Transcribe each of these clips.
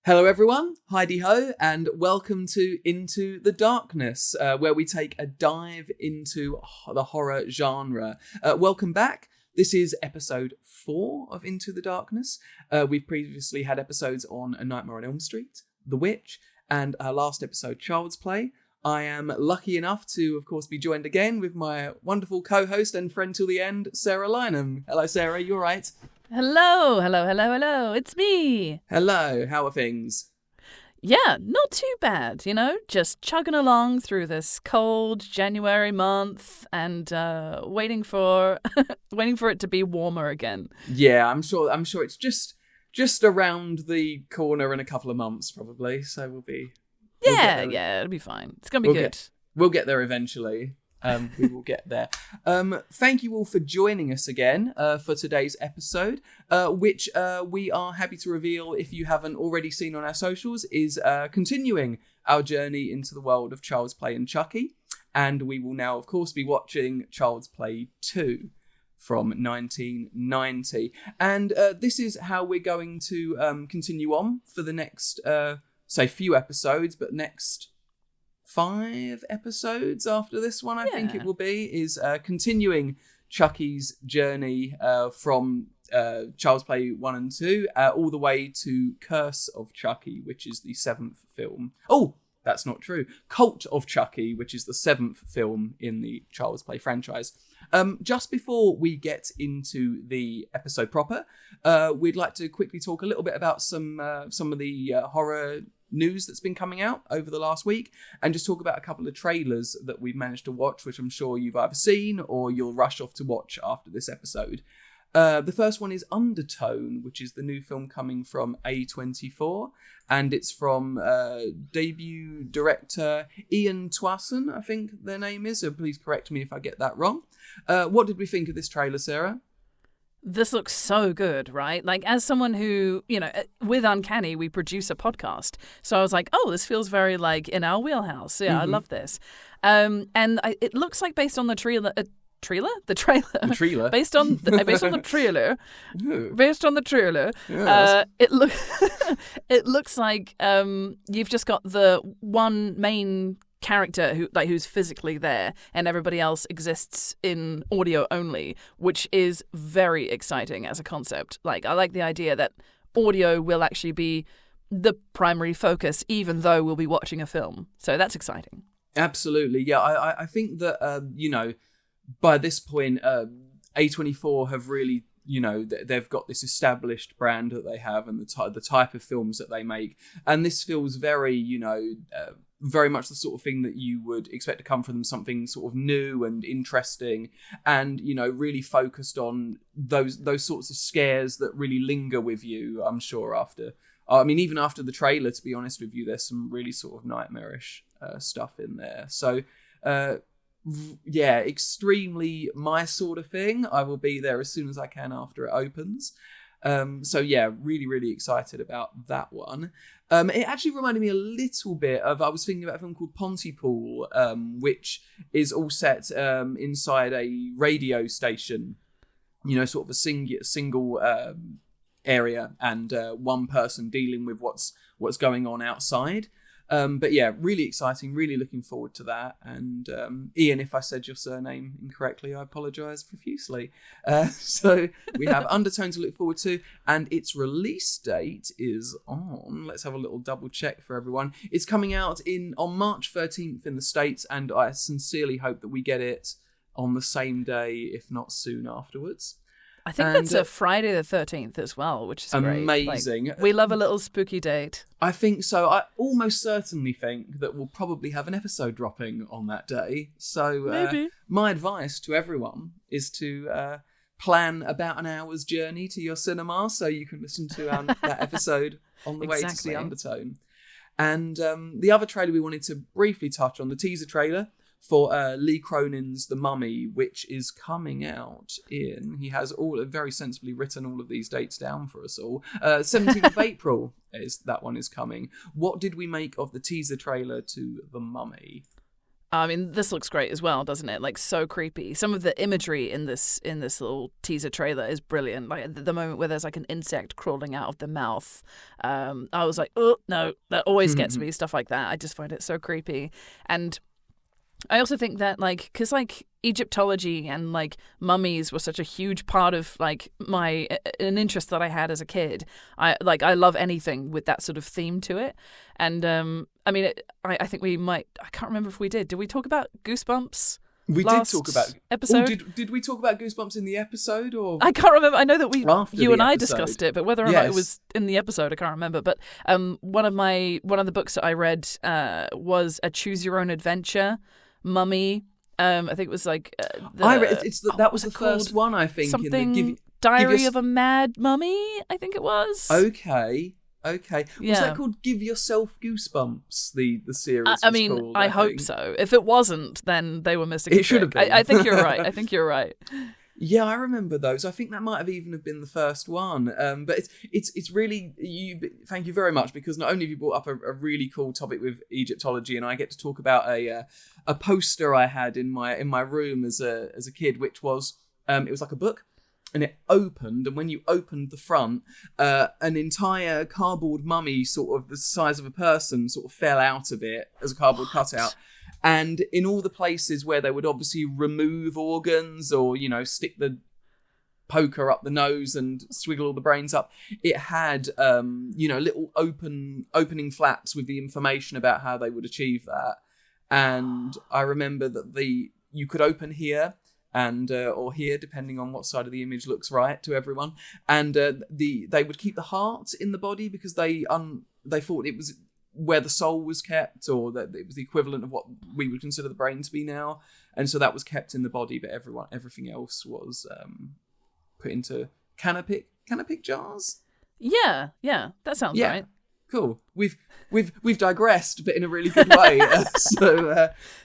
Hello everyone, Heidi Ho, and welcome to Into the Darkness, where we take a dive into the horror genre. Welcome back. This is episode 4 of Into the Darkness. We've previously had episodes on A Nightmare on Elm Street, The Witch, and our last episode, Child's Play. I am lucky enough to, of course, be joined again with my wonderful co-host and friend till the end, Sarah Lynham. Hello, Sarah, you all right? Hello. It's me. Hello, how are things? Yeah, not too bad, just chugging along through this cold January month and waiting for it to be warmer again. Yeah, I'm sure it's just around the corner in a couple of months probably, so we'll it'll be fine. It's going to be good. We'll get there eventually. We will get there. Thank you all for joining us again for today's episode, which we are happy to reveal, if you haven't already seen on our socials, is continuing our journey into the world of Child's Play and Chucky. And we will now, of course, be watching Child's Play 2 from 1990. And this is how we're going to continue on for the next, few episodes, but next 5 episodes after this one, I think it will be, is continuing Chucky's journey from Child's Play 1 and 2 all the way to Curse of Chucky, which is the 7th film. Oh, that's not true. Cult of Chucky, which is the 7th film in the Child's Play franchise. Just before we get into the episode proper, we'd like to quickly talk a little bit about some of the horror news that's been coming out over the last week, and just talk about a couple of trailers that we've managed to watch, which I'm sure you've either seen or you'll rush off to watch after this episode. The first one is Undertone, which is the new film coming from A24, and it's from debut director Ian Twassen, I think their name is, so please correct me if I get that wrong. What did we think of this trailer, Sarah? This looks so good, right? Like, as someone who, with Uncanny, we produce a podcast. So I was like, oh, this feels very, like, in our wheelhouse. Yeah, I love this. It looks like based on the trailer. The trailer. Based on the trailer. Based on the trailer. Yes. It looks like you've just got the one main character who's physically there, and everybody else exists in audio only, which is very exciting as a concept. Like, I like the idea that audio will actually be the primary focus, even though we'll be watching a film. So that's exciting. Absolutely, yeah. I think that by this point, A24 have really, they've got this established brand that they have, and the type of films that they make, and this feels very, very much the sort of thing that you would expect to come from them, something sort of new and interesting, and really focused on those sorts of scares that really linger with you. I'm sure even after the trailer, to be honest with you, there's some really sort of nightmarish stuff in there. So extremely my sort of thing. I will be there as soon as I can after it opens. Really, really excited about that one. It actually reminded me a little bit of, I was thinking about a film called Pontypool, which is all set inside a radio station, sort of a single area, and one person dealing with what's going on outside. But yeah, really exciting, really looking forward to that. And Ian, if I said your surname incorrectly, I apologise profusely. So we have Undertone to look forward to, and its release date is on, let's have a little double check for everyone. It's coming out on March 13th in the States, and I sincerely hope that we get it on the same day, if not soon afterwards. I think that's a Friday the 13th as well, which is great. Amazing. Like, we love a little spooky date. I think so. I almost certainly think that we'll probably have an episode dropping on that day. So my advice to everyone is to plan about an hour's journey to your cinema so you can listen to that episode on the way to see Undertone. And the other trailer we wanted to briefly touch on, the teaser trailer for Lee Cronin's The Mummy, which is coming out he has very sensibly written all of these dates down for us all. 17th of April that one is coming. What did we make of the teaser trailer to The Mummy? I mean, this looks great as well, doesn't it? Like, so creepy. Some of the imagery in this little teaser trailer is brilliant. Like the moment where there's like an insect crawling out of the mouth. I was like, oh no, that always gets me. Stuff like that. I just find it so creepy. And I also think that, like, because like Egyptology and like mummies were such a huge part of like an interest that I had as a kid. I love anything with that sort of theme to it. And I mean, I think we might. I can't remember if we did. Did we talk about Goosebumps? We did talk about episode. Did we talk about Goosebumps in the episode or? I can't remember. I know that you and I episode. Discussed it, but whether or not it was in the episode, I can't remember. But one of the books that I read was a Choose Your Own Adventure mummy. I think it was like that was the first one, I think. Something Diary of a Mad Mummy, I think it was. Okay. Was that called Give Yourself Goosebumps? The series. I mean, called, I hope so. If it wasn't, then they were missing. It should have been. I think you're right. Yeah, I remember those. I think that might have even been the first one. But it's really thank you very much, because not only have you brought up a really cool topic with Egyptology, and I get to talk about a poster I had in my room as a kid, which was it was like a book, and it opened, and when you opened the front, an entire cardboard mummy, sort of the size of a person, sort of fell out of it as a cardboard cutout. And in all the places where they would obviously remove organs or, stick the poker up the nose and swiggle all the brains up, it had, little opening flaps with the information about how they would achieve that. And I remember that you could open here and or here, depending on what side of the image looks right to everyone. And they would keep the heart in the body because they thought it was where the soul was kept, or that it was the equivalent of what we would consider the brain to be now, and so that was kept in the body, but everything else was put into canopic jars. Yeah, that sounds right. Cool. We've digressed, but in a really good way.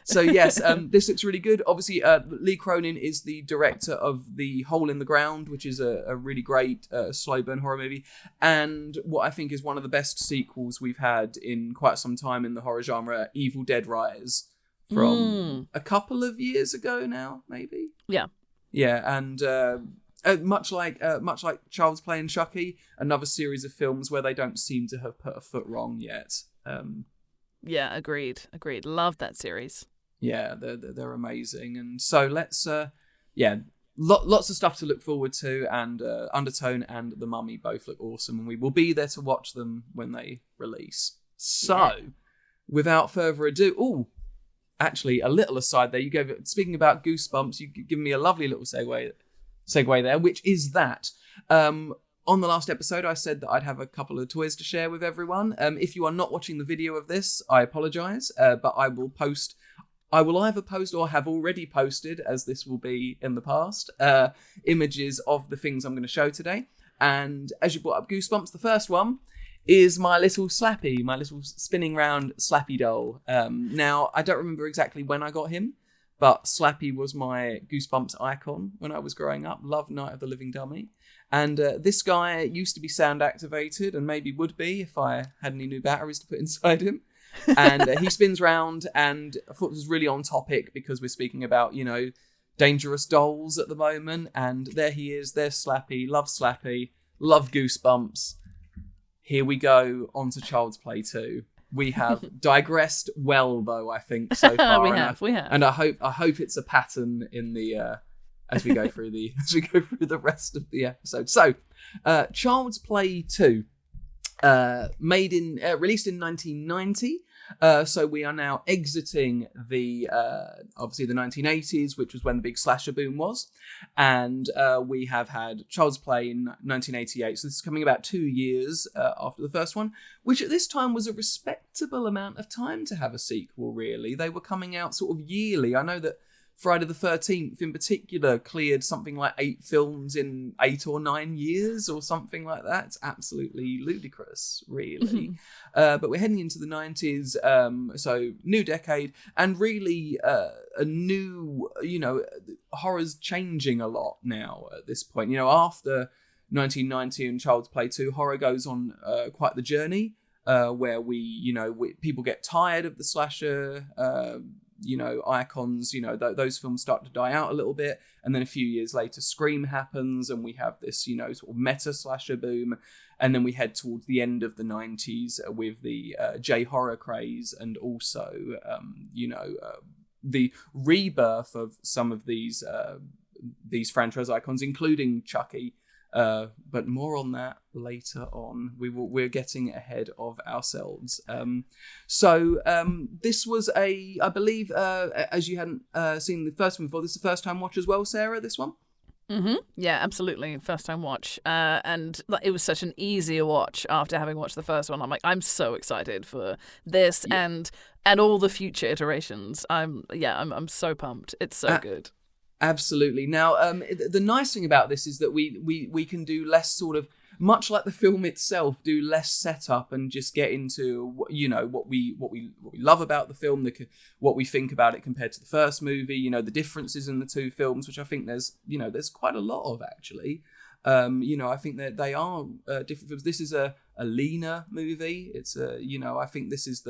So yes, this looks really good. Obviously, Lee Cronin is the director of The Hole in the Ground, which is a really great slow burn horror movie, and what I think is one of the best sequels we've had in quite some time in the horror genre, Evil Dead Rise, from a couple of years ago now, maybe. Yeah, and. Much like Child's Play and Chucky, another series of films where they don't seem to have put a foot wrong yet. Yeah, agreed. Love that series. Yeah, they're amazing, and so let's lots of stuff to look forward to, and Undertone and The Mummy both look awesome, and we will be there to watch them when they release. So, without further ado, actually, a little aside there. Speaking about Goosebumps, you given me a lovely little segue there, which is that on the last episode I said that I'd have a couple of toys to share with everyone. If you are not watching the video of this, I apologise, but I will either post or have already posted, as this will be in the past, images of the things I'm going to show today. And as you brought up Goosebumps, the first one is my little Slappy, my little spinning round Slappy doll. Now, I don't remember exactly when I got him, but Slappy was my Goosebumps icon when I was growing up. Loved Night of the Living Dummy. And this guy used to be sound activated, and maybe would be if I had any new batteries to put inside him. And he spins round, and I thought it was really on topic because we're speaking about, dangerous dolls at the moment. And there he is. There's Slappy. Love Goosebumps. Here we go on to Child's Play 2. We have digressed well, though, I think, so far. we have. And I hope it's a pattern in the as we go through the rest of the episode. So, Child's Play 2, released in 1990. So we are now exiting obviously the 1980s, which was when the big slasher boom was. And we have had Child's Play in 1988. So this is coming about 2 years after the first one, which at this time was a respectable amount of time to have a sequel, really. They were coming out sort of yearly. I know that Friday the 13th in particular cleared something like 8 films in 8 or 9 years or something like that. It's absolutely ludicrous, really. But we're heading into the 90s, so new decade, and really a new, horror's changing a lot now at this point. After 1990 and Child's Play 2, horror goes on quite the journey where people get tired of the slasher icons, those films start to die out a little bit. And then a few years later, Scream happens, and we have this, sort of meta slasher boom. And then we head towards the end of the 90s with the J-horror craze, and also, the rebirth of some of these franchise icons, including Chucky. But more on that later on. We're getting ahead of ourselves. This was I believe, as you hadn't seen the first one before, this is the first time watch as well, Sarah, this one? Mm-hmm. Yeah, absolutely. First time watch. And it was such an easier watch after having watched the first one. I'm like, I'm so excited for this and all the future iterations. I'm so pumped. It's so good. Absolutely. Now, the nice thing about this is that we can do less sort of, much like the film itself, do less setup and just get into what we love about the film, what we think about it compared to the first movie. The differences in the two films, which I think there's quite a lot of actually. I think that they are different films. This is a leaner movie. It's I think this is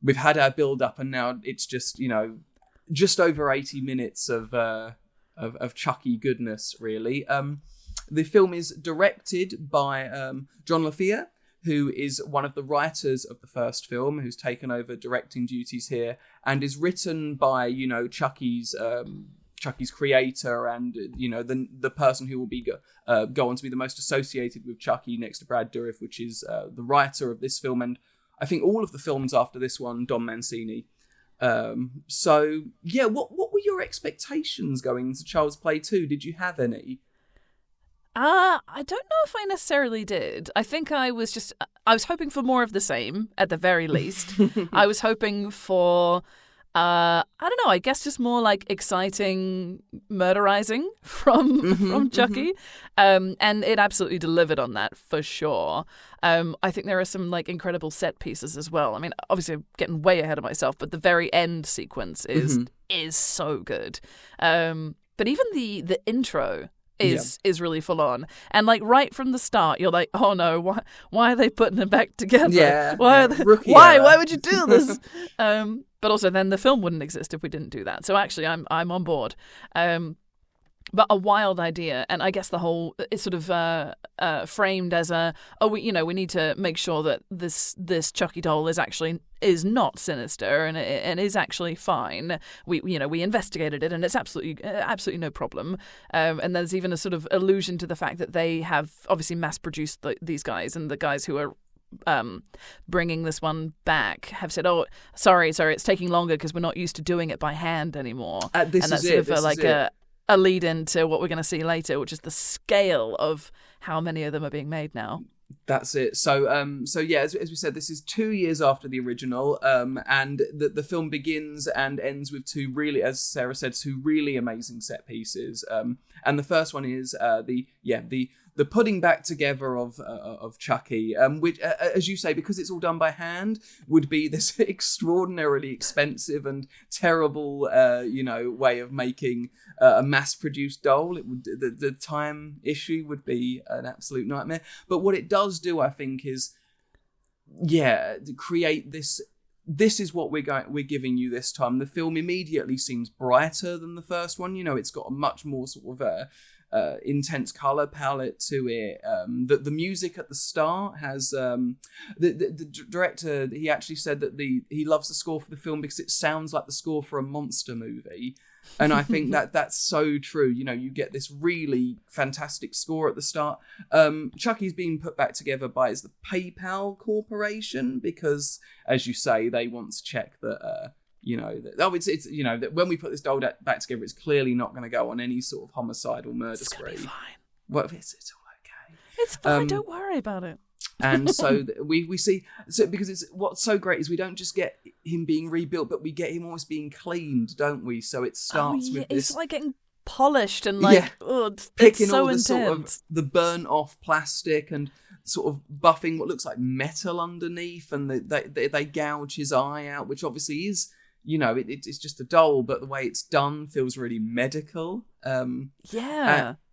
we've had our build up, and now it's just just over 80 minutes of Chucky goodness, really. The film is directed by John LaFia, who is one of the writers of the first film, who's taken over directing duties here, and is written by Chucky's creator, and the person who will be go on to be the most associated with Chucky next to Brad Dourif, which is the writer of this film, and I think all of the films after this one, Don Mancini. What were your expectations going into Child's Play 2? Did you have any? I don't know if I necessarily did. I think I was hoping for more of the same, at the very least. I was hoping for, I don't know, I guess just more like exciting murderizing from Chucky. And it absolutely delivered on that, for sure. I think there are some like incredible set pieces as well. I mean, obviously I'm getting way ahead of myself, but the very end sequence is so good. But even the intro is really full on, and like right from the start you're like, oh no, why are they putting them back together? Why would you do this? But also then the film wouldn't exist if we didn't do that, so actually I'm on board. But a wild idea, and I guess the whole is sort of framed as we need to make sure that this Chucky doll is not sinister and is actually fine. We investigated it, and it's absolutely no problem. And there's even a sort of allusion to the fact that they have obviously mass produced these guys, and the guys who are bringing this one back have said, "Oh, sorry, it's taking longer because we're not used to doing it by hand anymore." A lead into what we're going to see later, which is the scale of how many of them are being made now. That's it. So, as we said, this is 2 years after the original, and the film begins and ends with two really, as Sarah said, two really amazing set pieces. And the first one is the putting back together of Chucky, which, as you say, because it's all done by hand, would be this extraordinarily expensive and terrible, way of making a mass-produced doll. It would the time issue would be an absolute nightmare. But what it does do, I think, is create this. This is what we're giving you this time. The film immediately seems brighter than the first one. It's got a much more sort of intense color palette to it. The music at the start has the director. He actually said that he loves the score for the film because it sounds like the score for a monster movie, and I think that's so true. You get this really fantastic score at the start. Chucky's being put back together by the PayPal Corporation because, as you say, they want to check that. That when we put this doll back together, it's clearly not going to go on any sort of homicidal murder spree. It's going to be fine. Well, it's all okay. It's fine. Don't worry about it. And so we see, because it's what's so great is we don't just get him being rebuilt, but we get him almost being cleaned, don't we? So it starts with this. It's like getting polished and picking so all the intense. sort of the burnt off plastic and sort of buffing what looks like metal underneath, and they gouge his eye out, which obviously is. It's just a doll, but the way it's done feels really medical. And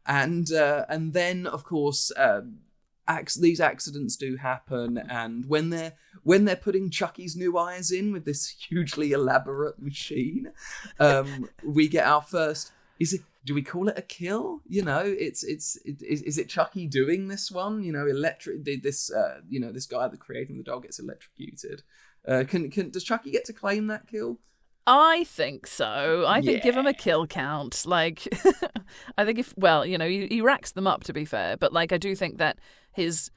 then, of course, these accidents do happen, and when they're putting Chucky's new eyes in with this hugely elaborate machine, we get our first. Do we call it a kill? You know, is it Chucky doing this one? You know, this guy that creating the doll gets electrocuted. Does Chucky get to claim that kill? I think so. I think give him a kill count. Like, I think he racks them up, to be fair. But like, I do think that his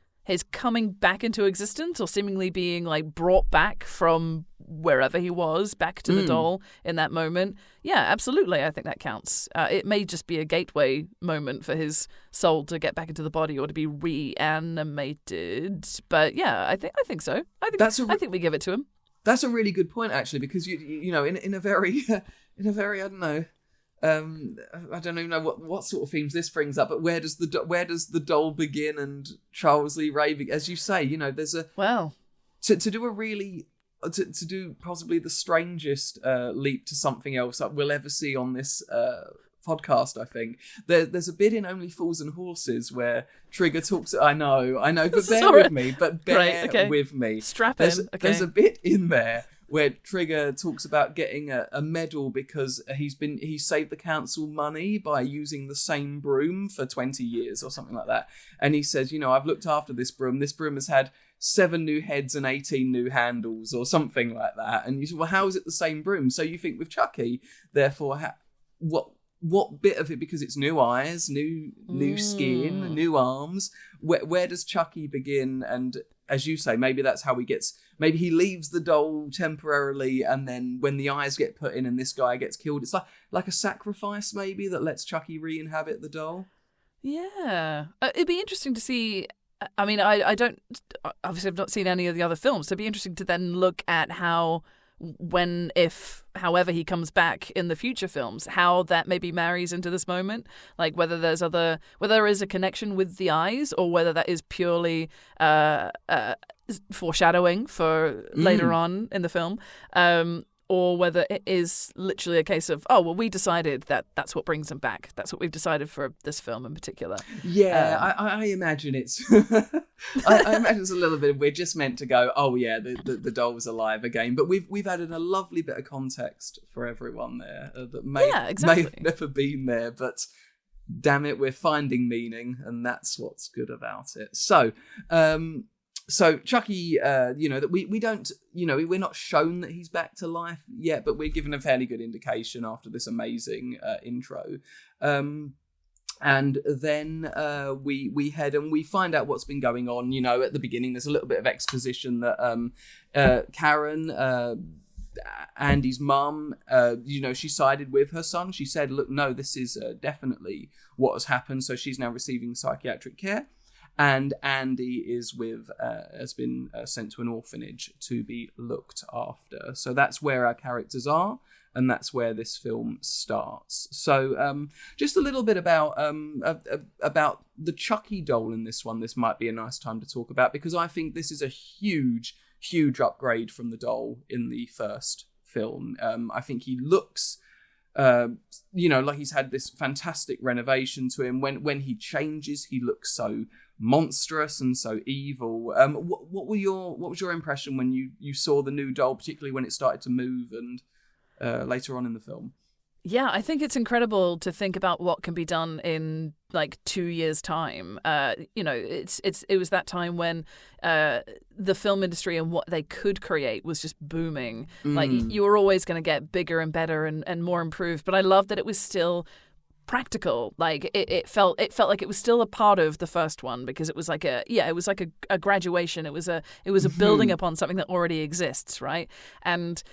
coming back into existence, or seemingly being like brought back from wherever he was back to the doll in that moment. Yeah, absolutely. I think that counts. It may just be a gateway moment for his soul to get back into the body or to be reanimated. But yeah, I think so. I think we give it to him. That's a really good point, actually, because you know, in a very I don't know, I don't even know what sort of themes this brings up, but where does the doll begin and Charles Lee Ray begin? As you say, you know, there's to do possibly the strangest leap to something else that we'll ever see on this podcast. I think there's a bit in Only Fools and Horses where Trigger talks. I know, but bear with me. With me. Strap in. There's a bit in there where Trigger talks about getting a medal because he saved the council money by using the same broom for 20 years or something like that. And he says, you know, I've looked after this broom. This broom has had 7 new heads and 18 new handles or something like that. And you say, well, how is it the same broom? So you think with Chucky, therefore, what bit of it, because it's new eyes, new skin, new arms, where does Chucky begin? And as you say, maybe that's how maybe he leaves the doll temporarily, and then when the eyes get put in and this guy gets killed, it's like a sacrifice maybe that lets Chucky re-inhabit the doll. Yeah. It'd be interesting to see. I mean, I don't, obviously I've not seen any of the other films, so it'd be interesting to then look at how, however he comes back in the future films, how that maybe marries into this moment, like whether there is a connection with the eyes, or whether that is purely foreshadowing for later on in the film, or whether it is literally a case of, oh, well, we decided that that's what brings him back. That's what we've decided for this film in particular. Yeah, I imagine it's... I imagine it's a little bit... We're just meant to go, oh, yeah, the doll's alive again. But we've added a lovely bit of context for everyone there that may have never been there. But damn it, we're finding meaning, and that's what's good about it. So Chucky, that we don't, we're not shown that he's back to life yet, but we're given a fairly good indication after this amazing intro. And then we head and we find out what's been going on. You know, at the beginning, there's a little bit of exposition that Karen, Andy's mum, she sided with her son. She said, look, no, this is definitely what has happened. So she's now receiving psychiatric care. And Andy has been sent to an orphanage to be looked after. So that's where our characters are, and that's where this film starts. So just a little bit about the Chucky doll in this one. This might be a nice time to talk about, because I think this is a huge, huge upgrade from the doll in the first film. I think he looks... like he's had this fantastic renovation to him. When he changes, he looks so monstrous and so evil. What was your impression when you saw the new doll, particularly when it started to move and later on in the film? Yeah, I think it's incredible to think about what can be done in like 2 years' time. It was that time when the film industry and what they could create was just booming. Like you were always going to get bigger and better and more improved. But I love that it was still practical. Like it felt like it was still a part of the first one, because it was like a graduation. It was a building upon something that already exists, right? And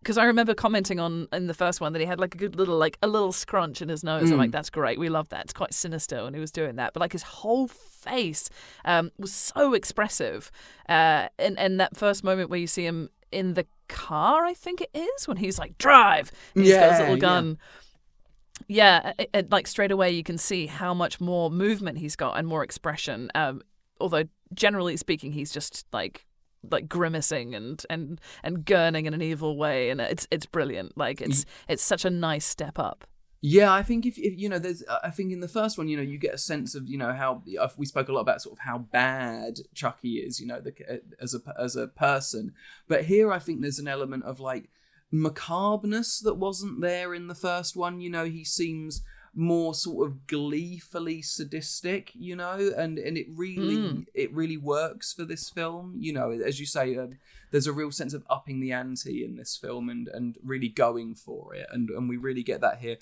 because I remember commenting in the first one that he had like a good little, like a little scrunch in his nose. I'm like, that's great. We love that. It's quite sinister when he was doing that. But like his whole face was so expressive. And that first moment where you see him in the car, I think it is, when he's like, drive. And he's got his little gun. Yeah, like straight away you can see how much more movement he's got and more expression. Although generally speaking, he's just like grimacing and gurning in an evil way, and it's brilliant. Like it's such a nice step up. Yeah, I think if there's, I think in the first one, you get a sense of, how we spoke a lot about sort of how bad Chucky is, as a person. But here, I think there's an element of like macabreness that wasn't there in the first one. He seems more sort of gleefully sadistic, and it really works for this film. As you say, there's a real sense of upping the ante in this film and really going for it, and we really get that here.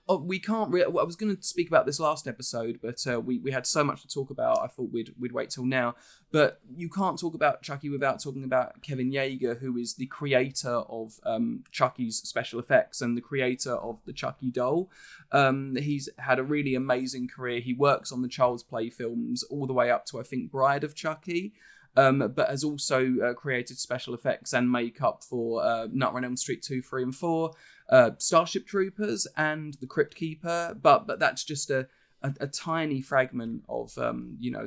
We can't. I was going to speak about this last episode, but we had so much to talk about. I thought we'd wait till now. But you can't talk about Chucky without talking about Kevin Yeager, who is the creator of Chucky's special effects and the creator of the Chucky doll. He's had a really amazing career. He works on the Child's Play films all the way up to, I think, Bride of Chucky. But has also created special effects and makeup for Nightmare on Elm Street 2, 3, and 4, Starship Troopers, and The Crypt Keeper. But that's just a tiny fragment of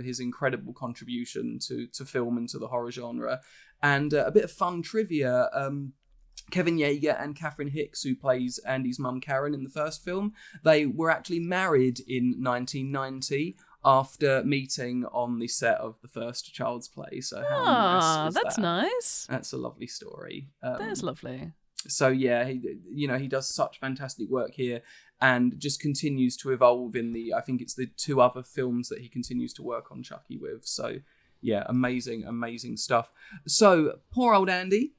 his incredible contribution to film and to the horror genre. And a bit of fun trivia. Kevin Yeager and Catherine Hicks, who plays Andy's mum Karen in the first film, they were actually married in 1990. After meeting on the set of the first Child's Play. So how nice is that's that? Nice. That's a lovely story. That is lovely. So yeah, he does such fantastic work here and just continues to evolve in I think it's the 2 other films that he continues to work on Chucky with. So yeah, amazing stuff. So poor old Andy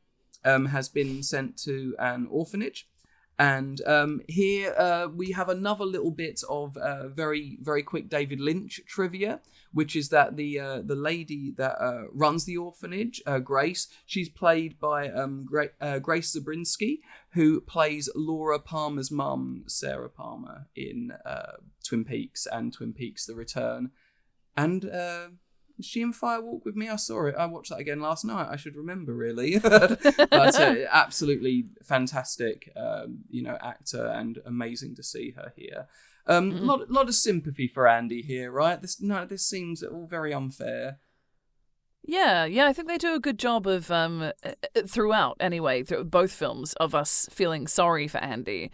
has been sent to an orphanage. And here we have another little bit of very, very quick David Lynch trivia, which is that the lady that runs the orphanage, Grace, she's played by Grace Zabriskie, who plays Laura Palmer's mum, Sarah Palmer, in Twin Peaks and Twin Peaks: The Return. And is she in Fire Walk with Me? I saw it. I watched that again last night. I should remember, really. But absolutely fantastic, actor, and amazing to see her here. Lot of sympathy for Andy here, right? This seems all very unfair. Yeah, I think they do a good job of throughout, anyway, through both films, of us feeling sorry for Andy.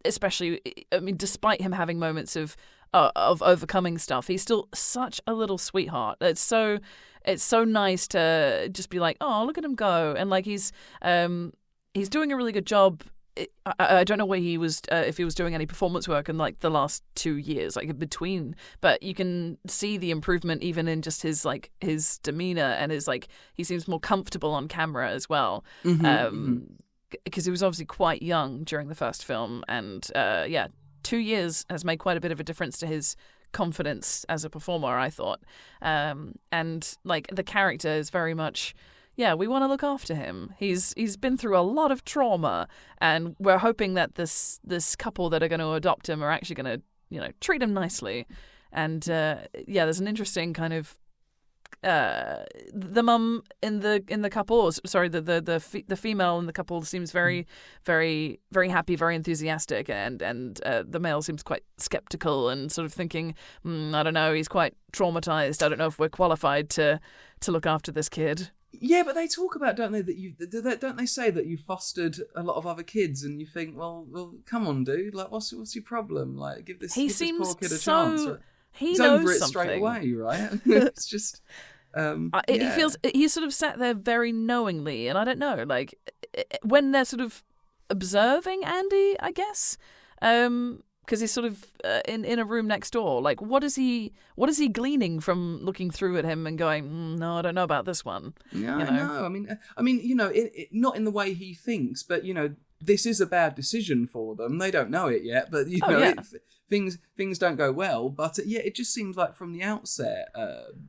Especially, I mean, despite him having moments of overcoming stuff, he's still such a little sweetheart. It's so nice to just be like, oh, look at him go, and like he's doing a really good job. I don't know where he was, if he was doing any performance work in like the last 2 years, like in between, but you can see the improvement even in just his demeanor and he seems more comfortable on camera as well. Because he was obviously quite young during the first film, and 2 years has made quite a bit of a difference to his confidence as a performer, I thought. And like the character is very much, we want to look after him. He's been through a lot of trauma, and we're hoping that this couple that are going to adopt him are actually going to, treat him nicely. And there's an interesting kind of the mum in the couple, the female in the couple seems very, very, very happy, very enthusiastic, and the male seems quite skeptical and sort of thinking, I don't know, he's quite traumatized. I don't know if we're qualified to look after this kid. Yeah, but they talk about, don't they, don't they say that you fostered a lot of other kids, and you think, well, come on, dude, like, what's your problem? Like, give this poor kid a chance. Right? He's over it something straight away, right? It's just, he feels he sort of sat there very knowingly, and I don't know, like when they're sort of observing Andy, I guess, because he's sort of in a room next door. Like, what is he gleaning from looking through at him and going, no, I don't know about this one. Yeah, I know. I mean, not in the way he thinks, but this is a bad decision for them. They don't know it yet, but things don't go well. But it just seems like from the outset,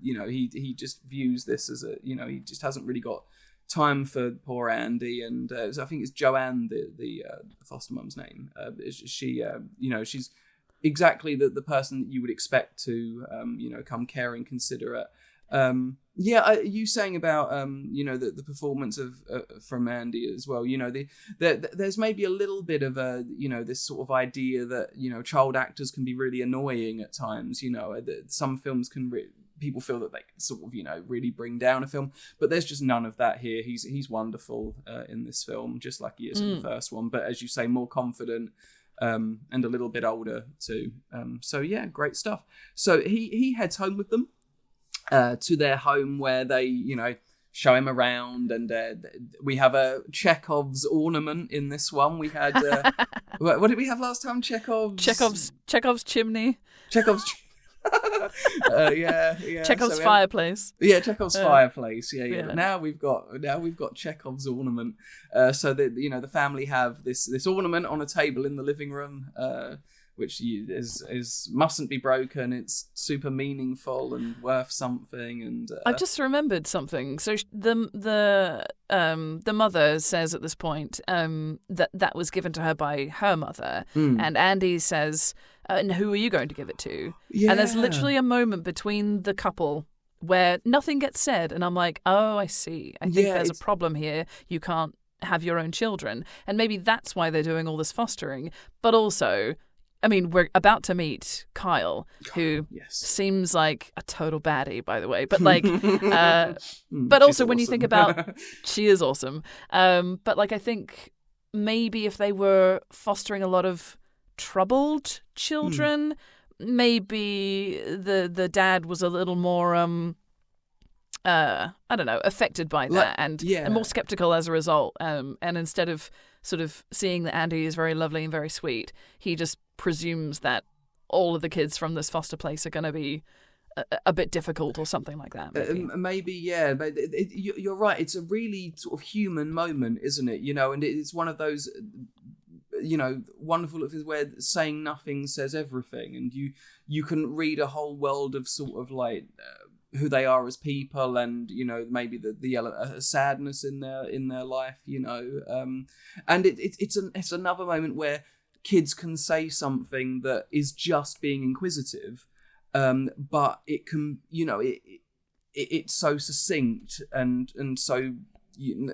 he just views this as he just hasn't really got time for poor Andy. And I think it's Joanne, the foster mum's name. She's exactly the person that you would expect to come caring, considerate. You saying about the performance of from Andy as well. There's maybe a little bit of a this sort of idea that child actors can be really annoying at times. That some films can people feel that they can sort of really bring down a film, but there's just none of that here. He's wonderful in this film, just like he is in the first one. But as you say, more confident. and a little bit older too. So yeah, great stuff. So he heads home with them to their home where they, show him around, and we have a Chekhov's ornament in this one. We had what did we have last time? Chekhov's chimney. Yeah. Chekhov's fireplace. Yeah, Chekhov's fireplace. Yeah. Now we've got Chekhov's ornament. So that the family have this ornament on a table in the living room, which is mustn't be broken. It's super meaningful and worth something. And I just remembered something. So the mother says at this point that was given to her by her mother, and Andy says, "And who are you going to give it to?" Yeah. And there's literally a moment between the couple where nothing gets said, and I'm like, "Oh, I see. I think there's a problem here. You can't have your own children," and maybe that's why they're doing all this fostering, but also. I mean, we're about to meet Kyle, who seems like a total baddie, by the way. But but also when you think about, she is awesome. But I think maybe if they were fostering a lot of troubled children, maybe the dad was a little more I don't know, affected by that and more skeptical as a result. And instead of sort of seeing that Andy is very lovely and very sweet, he just presumes that all of the kids from this foster place are going to be a bit difficult or something like that. Maybe yeah. But you're right. It's a really sort of human moment, isn't it? And it's one of those, wonderful things where saying nothing says everything, and you can read a whole world of sort of who they are as people, and maybe the sadness in their life, and it's another moment where kids can say something that is just being inquisitive, but it can it's so succinct and so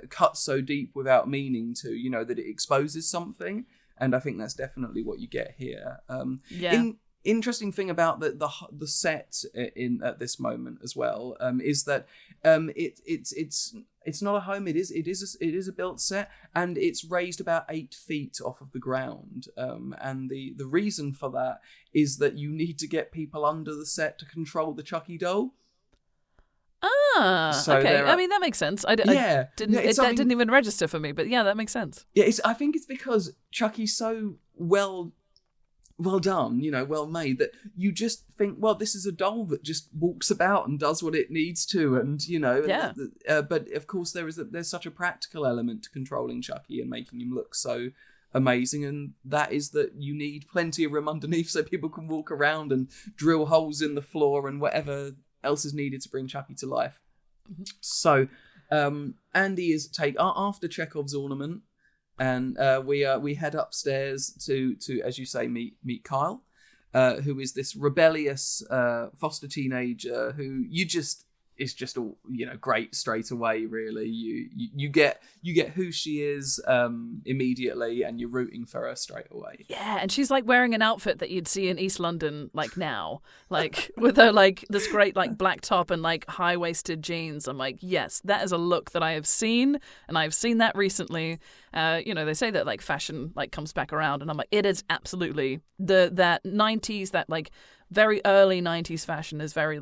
cuts so deep without meaning to that it exposes something, and I think that's definitely what you get here. Interesting thing about the set at this moment as well is that it's not a home. It is a built set, and it's raised about 8 feet off of the ground. And the reason for that is that you need to get people under the set to control the Chucky doll. So okay. I mean, that makes sense. That didn't even register for me, but yeah, that makes sense. Yeah, I think it's because Chucky's so well done, well made, that you just think, well, this is a doll that just walks about and does what it needs to, and but of course there's such a practical element to controlling Chucky and making him look so amazing, and that is that you need plenty of room underneath so people can walk around and drill holes in the floor and whatever else is needed to bring Chucky to life. Mm-hmm. So Andy is after Chekhov's ornament, and we head upstairs to as you say meet Kyle, who is this rebellious foster teenager who is just all great straight away. Really, you get who she is immediately, and you're rooting for her straight away. Yeah, and she's wearing an outfit that you'd see in East London now, with her this great black top and high-waisted jeans. I'm yes, that is a look that I have seen, and I've seen that recently. They say that fashion comes back around, and I'm it is absolutely that 90s, that very early 90s fashion is very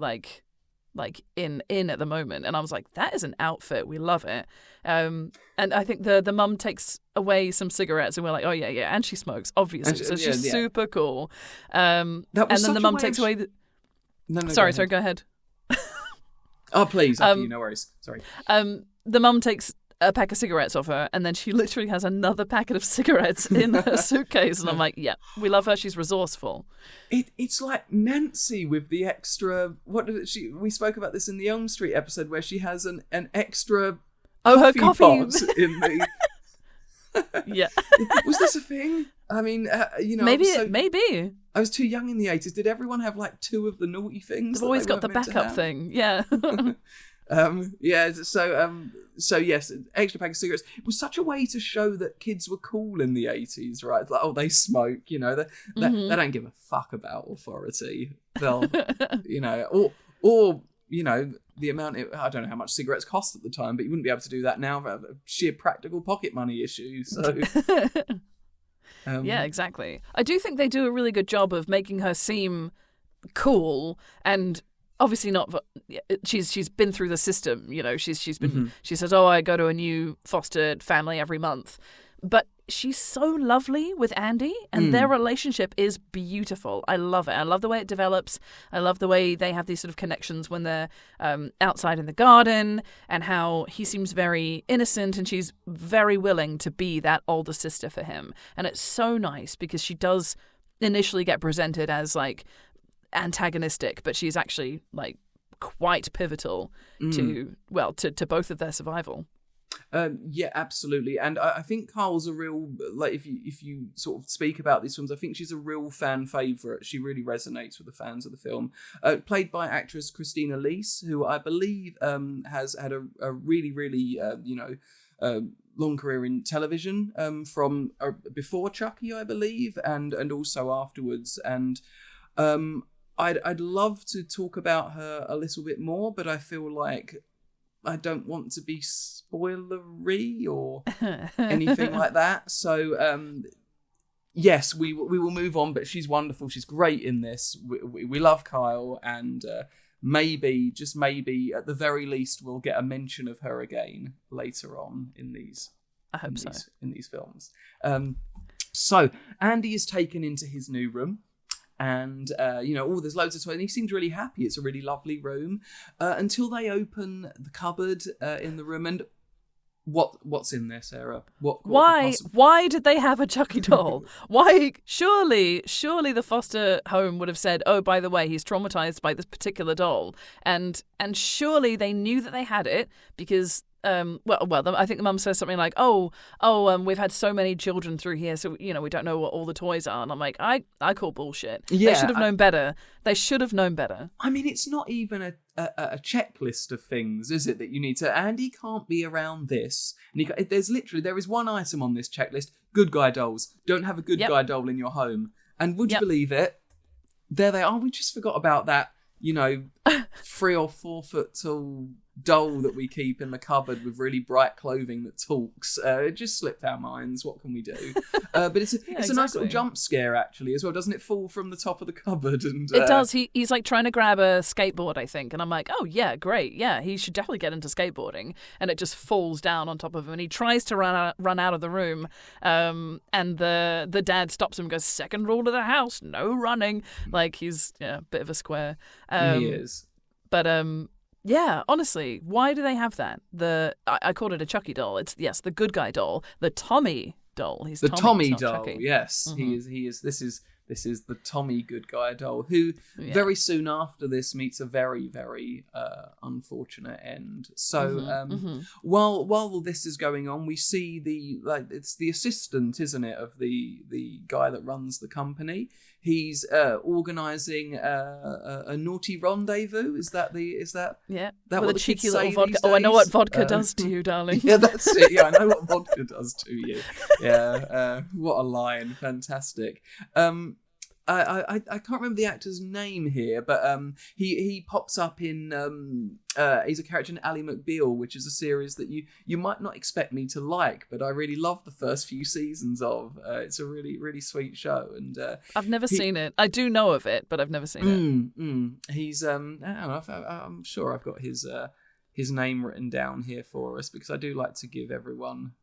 in at the moment, and I was that is an outfit, we love it. And I think the mum takes away some cigarettes, and we're oh yeah, and she smokes obviously, so she's super cool. And then the mum takes away the... No, sorry, go ahead. Oh please, after you, no worries. Sorry. The mum takes a pack of cigarettes off her, and then she literally has another packet of cigarettes in her suitcase, and I'm yeah, we love her, she's resourceful. It's like Nancy with the extra, we spoke about this in the Elm Street episode, where she has an extra her coffee pot in the yeah. Was this a thing? I mean, maybe I was too young in the 80s. Did everyone have 2 of the naughty things? They've always got the backup thing. Yeah. So yes, extra pack of cigarettes. It was such a way to show that kids were cool in the 80s, right? They smoke, they don't give a fuck about authority. They'll, or the amount, I don't know how much cigarettes cost at the time, but you wouldn't be able to do that now for sheer practical pocket money issues. So Yeah, exactly. I do think they do a really good job of making her seem cool and obviously not. She's been through the system, you know. She's been. She says, "Oh, I go to a new fostered family every month," but she's so lovely with Andy, and their relationship is beautiful. I love it. I love the way it develops. I love the way they have these sort of connections when they're outside in the garden, and how he seems very innocent, and she's very willing to be that older sister for him. And it's so nice because she does initially get presented as like antagonistic, but she's actually like quite pivotal to both of their survival. Yeah, absolutely. And I think Carl's a real, like, if you sort of speak about these films, I think she's a real fan favourite. She really resonates with the fans of the film. Played by actress Christina Lees, who I believe has had a really, really, long career in television from before Chucky, I believe, and also afterwards. And I'd love to talk about her a little bit more, but I feel like I don't want to be spoilery or anything like that. So, yes, we will move on, but she's wonderful. She's great in this. We love Kyle, and maybe, just maybe, at the very least, we'll get a mention of her again later on in these. I hope so. In these films. So, Andy is taken into his new room. And, there's loads of toys. And he seems really happy. It's a really lovely room. Until they open the cupboard in the room. And what's in there, Sarah? Why did they have a Chucky doll? Why? Surely the foster home would have said, oh, by the way, he's traumatized by this particular doll. And surely they knew that they had it because... I think the mum says something like, we've had so many children through here, so, we don't know what all the toys are. And I'm like, I call bullshit. Yeah, they should have known better. They should have known better. I mean, it's not even a checklist of things, is it, that you need to... Andy can't be around this. And there is one item on this checklist, good guy dolls. Don't have a good guy doll in your home. And would you believe it? There they are. We just forgot about that, 3 or 4 foot tall doll that we keep in the cupboard with really bright clothing that talks. It just slipped our minds. What can we do? But it's a nice little jump scare actually as well. Doesn't it fall from the top of the cupboard? And it does. He's like trying to grab a skateboard, I think, and I'm like, oh yeah, great, yeah, he should definitely get into skateboarding. And it just falls down on top of him, and he tries to run out of the room. And the dad stops him and goes, second rule of the house, no running. Like he's a bit of a square. He is. But yeah, honestly, why do they have that? I called it a Chucky doll. It's the good guy doll, the Tommy doll. He's the Tommy doll. Chucky. Yes, mm-hmm. He is. This is the Tommy good guy doll, who very soon after this meets a very, very unfortunate end. So while this is going on, we see it's the assistant, isn't it, of the guy that runs the company. He's organising a naughty rendezvous. Is that with what a cheeky little vodka? Oh, I know what vodka does to you, darling. Yeah, that's it. Yeah, I know what vodka does to you. Yeah, what a line! Fantastic. I can't remember the actor's name here, but he pops up in he's a character in Ally McBeal, which is a series that you might not expect me to like, but I really love the first few seasons of. It's a really, really sweet show, and I've never seen it. I do know of it, but I've never seen it. He's I don't know, I'm sure I've got his name written down here for us because I do like to give everyone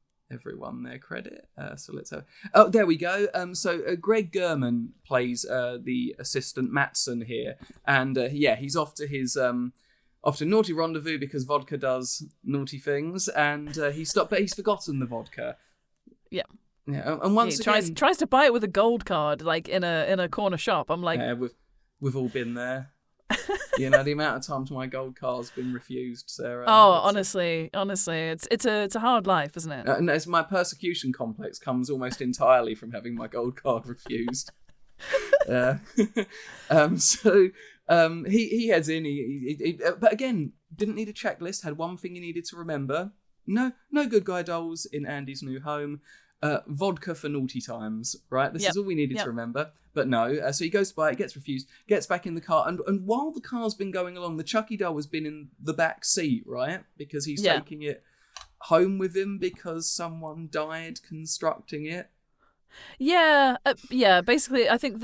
their credit. So let's have... Oh, there we go. So Greg German plays the assistant Matson here. And he's off to his naughty rendezvous because vodka does naughty things. And he's forgotten the vodka. Yeah. Yeah. And once again... tries to buy it with a gold card, like in a corner shop. I'm like... Yeah, we've all been there. The amount of times my gold card's been refused, Sarah. Oh, honestly, it's a hard life, isn't it? And my persecution complex comes almost entirely from having my gold card refused. So he heads in. He but again, didn't need a checklist. Had one thing he needed to remember. No good guy dolls in Andy's new home. Vodka for naughty times, right? This is all we needed to remember. But no, so he goes to buy it, gets refused, gets back in the car, and while the car's been going along, the Chucky doll has been in the back seat, right? Because he's taking it home with him because someone died constructing it. Yeah. Basically, I think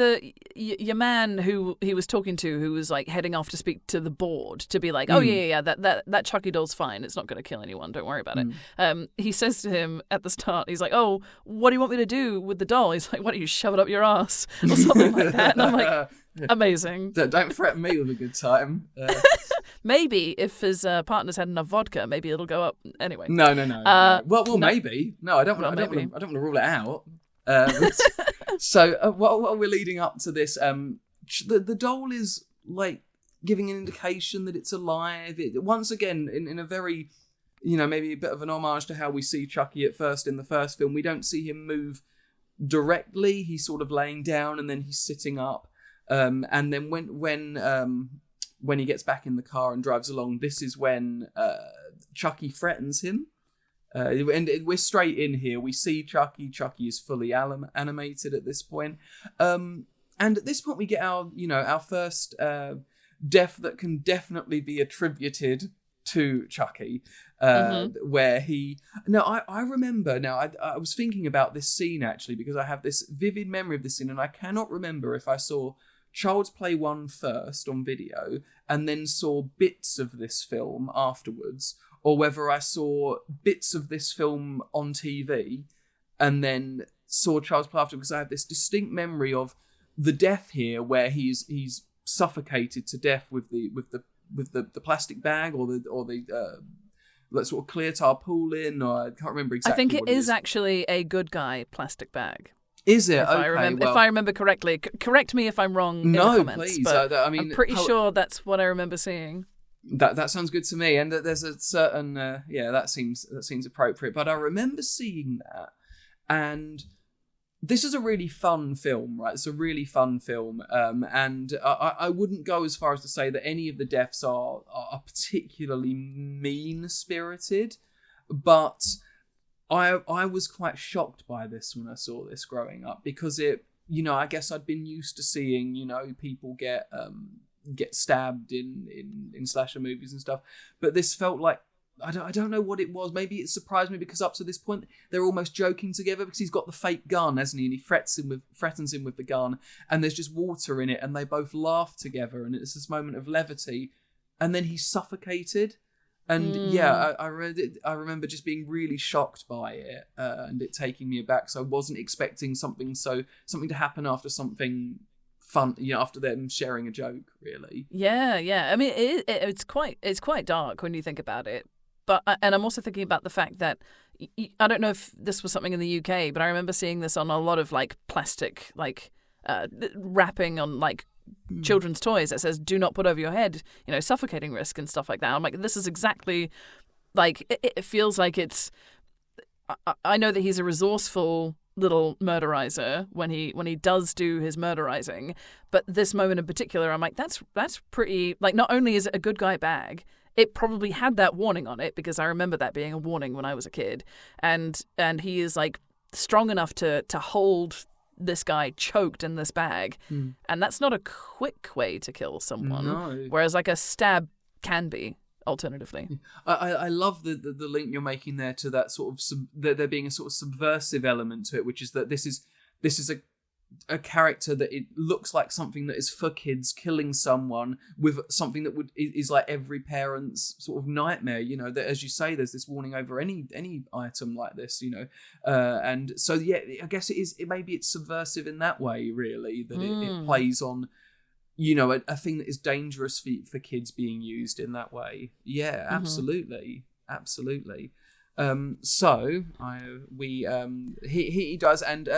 your man who he was talking to, who was like heading off to speak to the board to be like, oh yeah, that Chucky doll's fine. It's not going to kill anyone. Don't worry about it. He says to him at the start, he's like, oh, what do you want me to do with the doll? He's like, why don't you shove it up your ass or something like that? And I'm like, amazing. Don't threaten me with a good time. Maybe if his partner's had enough vodka, maybe it'll go up. Anyway. No. Well, no. Maybe. No, I don't want to rule it out. So while we're leading up to this, the doll is like giving an indication that it's alive. Once again, in a very, maybe a bit of an homage to how we see Chucky at first in the first film. We don't see him move directly. He's sort of laying down and then he's sitting up. And then when he gets back in the car and drives along, this is when Chucky threatens him. And we're straight in here. We see Chucky. Chucky is fully animated at this point. And at this point, we get our first death that can definitely be attributed to Chucky, where he... Now, I remember... Now, I was thinking about this scene, actually, because I have this vivid memory of this scene, and I cannot remember if I saw Child's Play 1 first on video, and then saw bits of this film afterwards, or whether I saw bits of this film on TV and then saw Child's Play after, because I have this distinct memory of the death here, where he's suffocated to death with the plastic bag or the sort of clear tarpaulin, or I can't remember exactly. I think it is actually a good guy plastic bag. Is it? If I remember correctly. Correct me if I'm wrong in the comments. Please. But I'm pretty sure that's what I remember seeing. That sounds good to me, and there's a certain that seems appropriate. But I remember seeing that, and this is a really fun film, right? It's a really fun film, and I wouldn't go as far as to say that any of the deaths are particularly mean-spirited, but I was quite shocked by this when I saw this growing up, because it, I guess I'd been used to seeing, people get stabbed in slasher movies and stuff, but this felt like, I don't know what it was. Maybe it surprised me because up to this point they're almost joking together, because he's got the fake gun, hasn't he? And he threatens him with the gun, and there's just water in it, and they both laugh together, and it's this moment of levity, and then he's suffocated. And I read it. I remember just being really shocked by it, and it taking me aback. So I wasn't expecting something to happen after something fun, after them sharing a joke, really. Yeah. I mean, it's quite dark when you think about it. But and I'm also thinking about the fact that I don't know if this was something in the UK, but I remember seeing this on a lot of like plastic wrapping on like children's toys that says "Do not put over your head," suffocating risk and stuff like that. I'm like, this is exactly like it feels like it's. I know that he's a resourceful little murderizer when he does do his murderizing, but this moment in particular, I'm like, that's pretty. Like, not only is it a good guy bag, it probably had that warning on it, because I remember that being a warning when I was a kid, and he is like strong enough to hold this guy choked in this bag, and that's not a quick way to kill someone. No. Whereas like a stab can be. Alternatively, I love the link you're making there to that sort of there being a sort of subversive element to it, which is that this is a character that it looks like something that is for kids, killing someone with something that is like every parent's sort of nightmare. That, as you say, there's this warning over any item like this. And so I guess it is. Maybe it's subversive in that way, really, that it plays on. A thing that is dangerous for kids being used in that way. Yeah, absolutely. So he does, and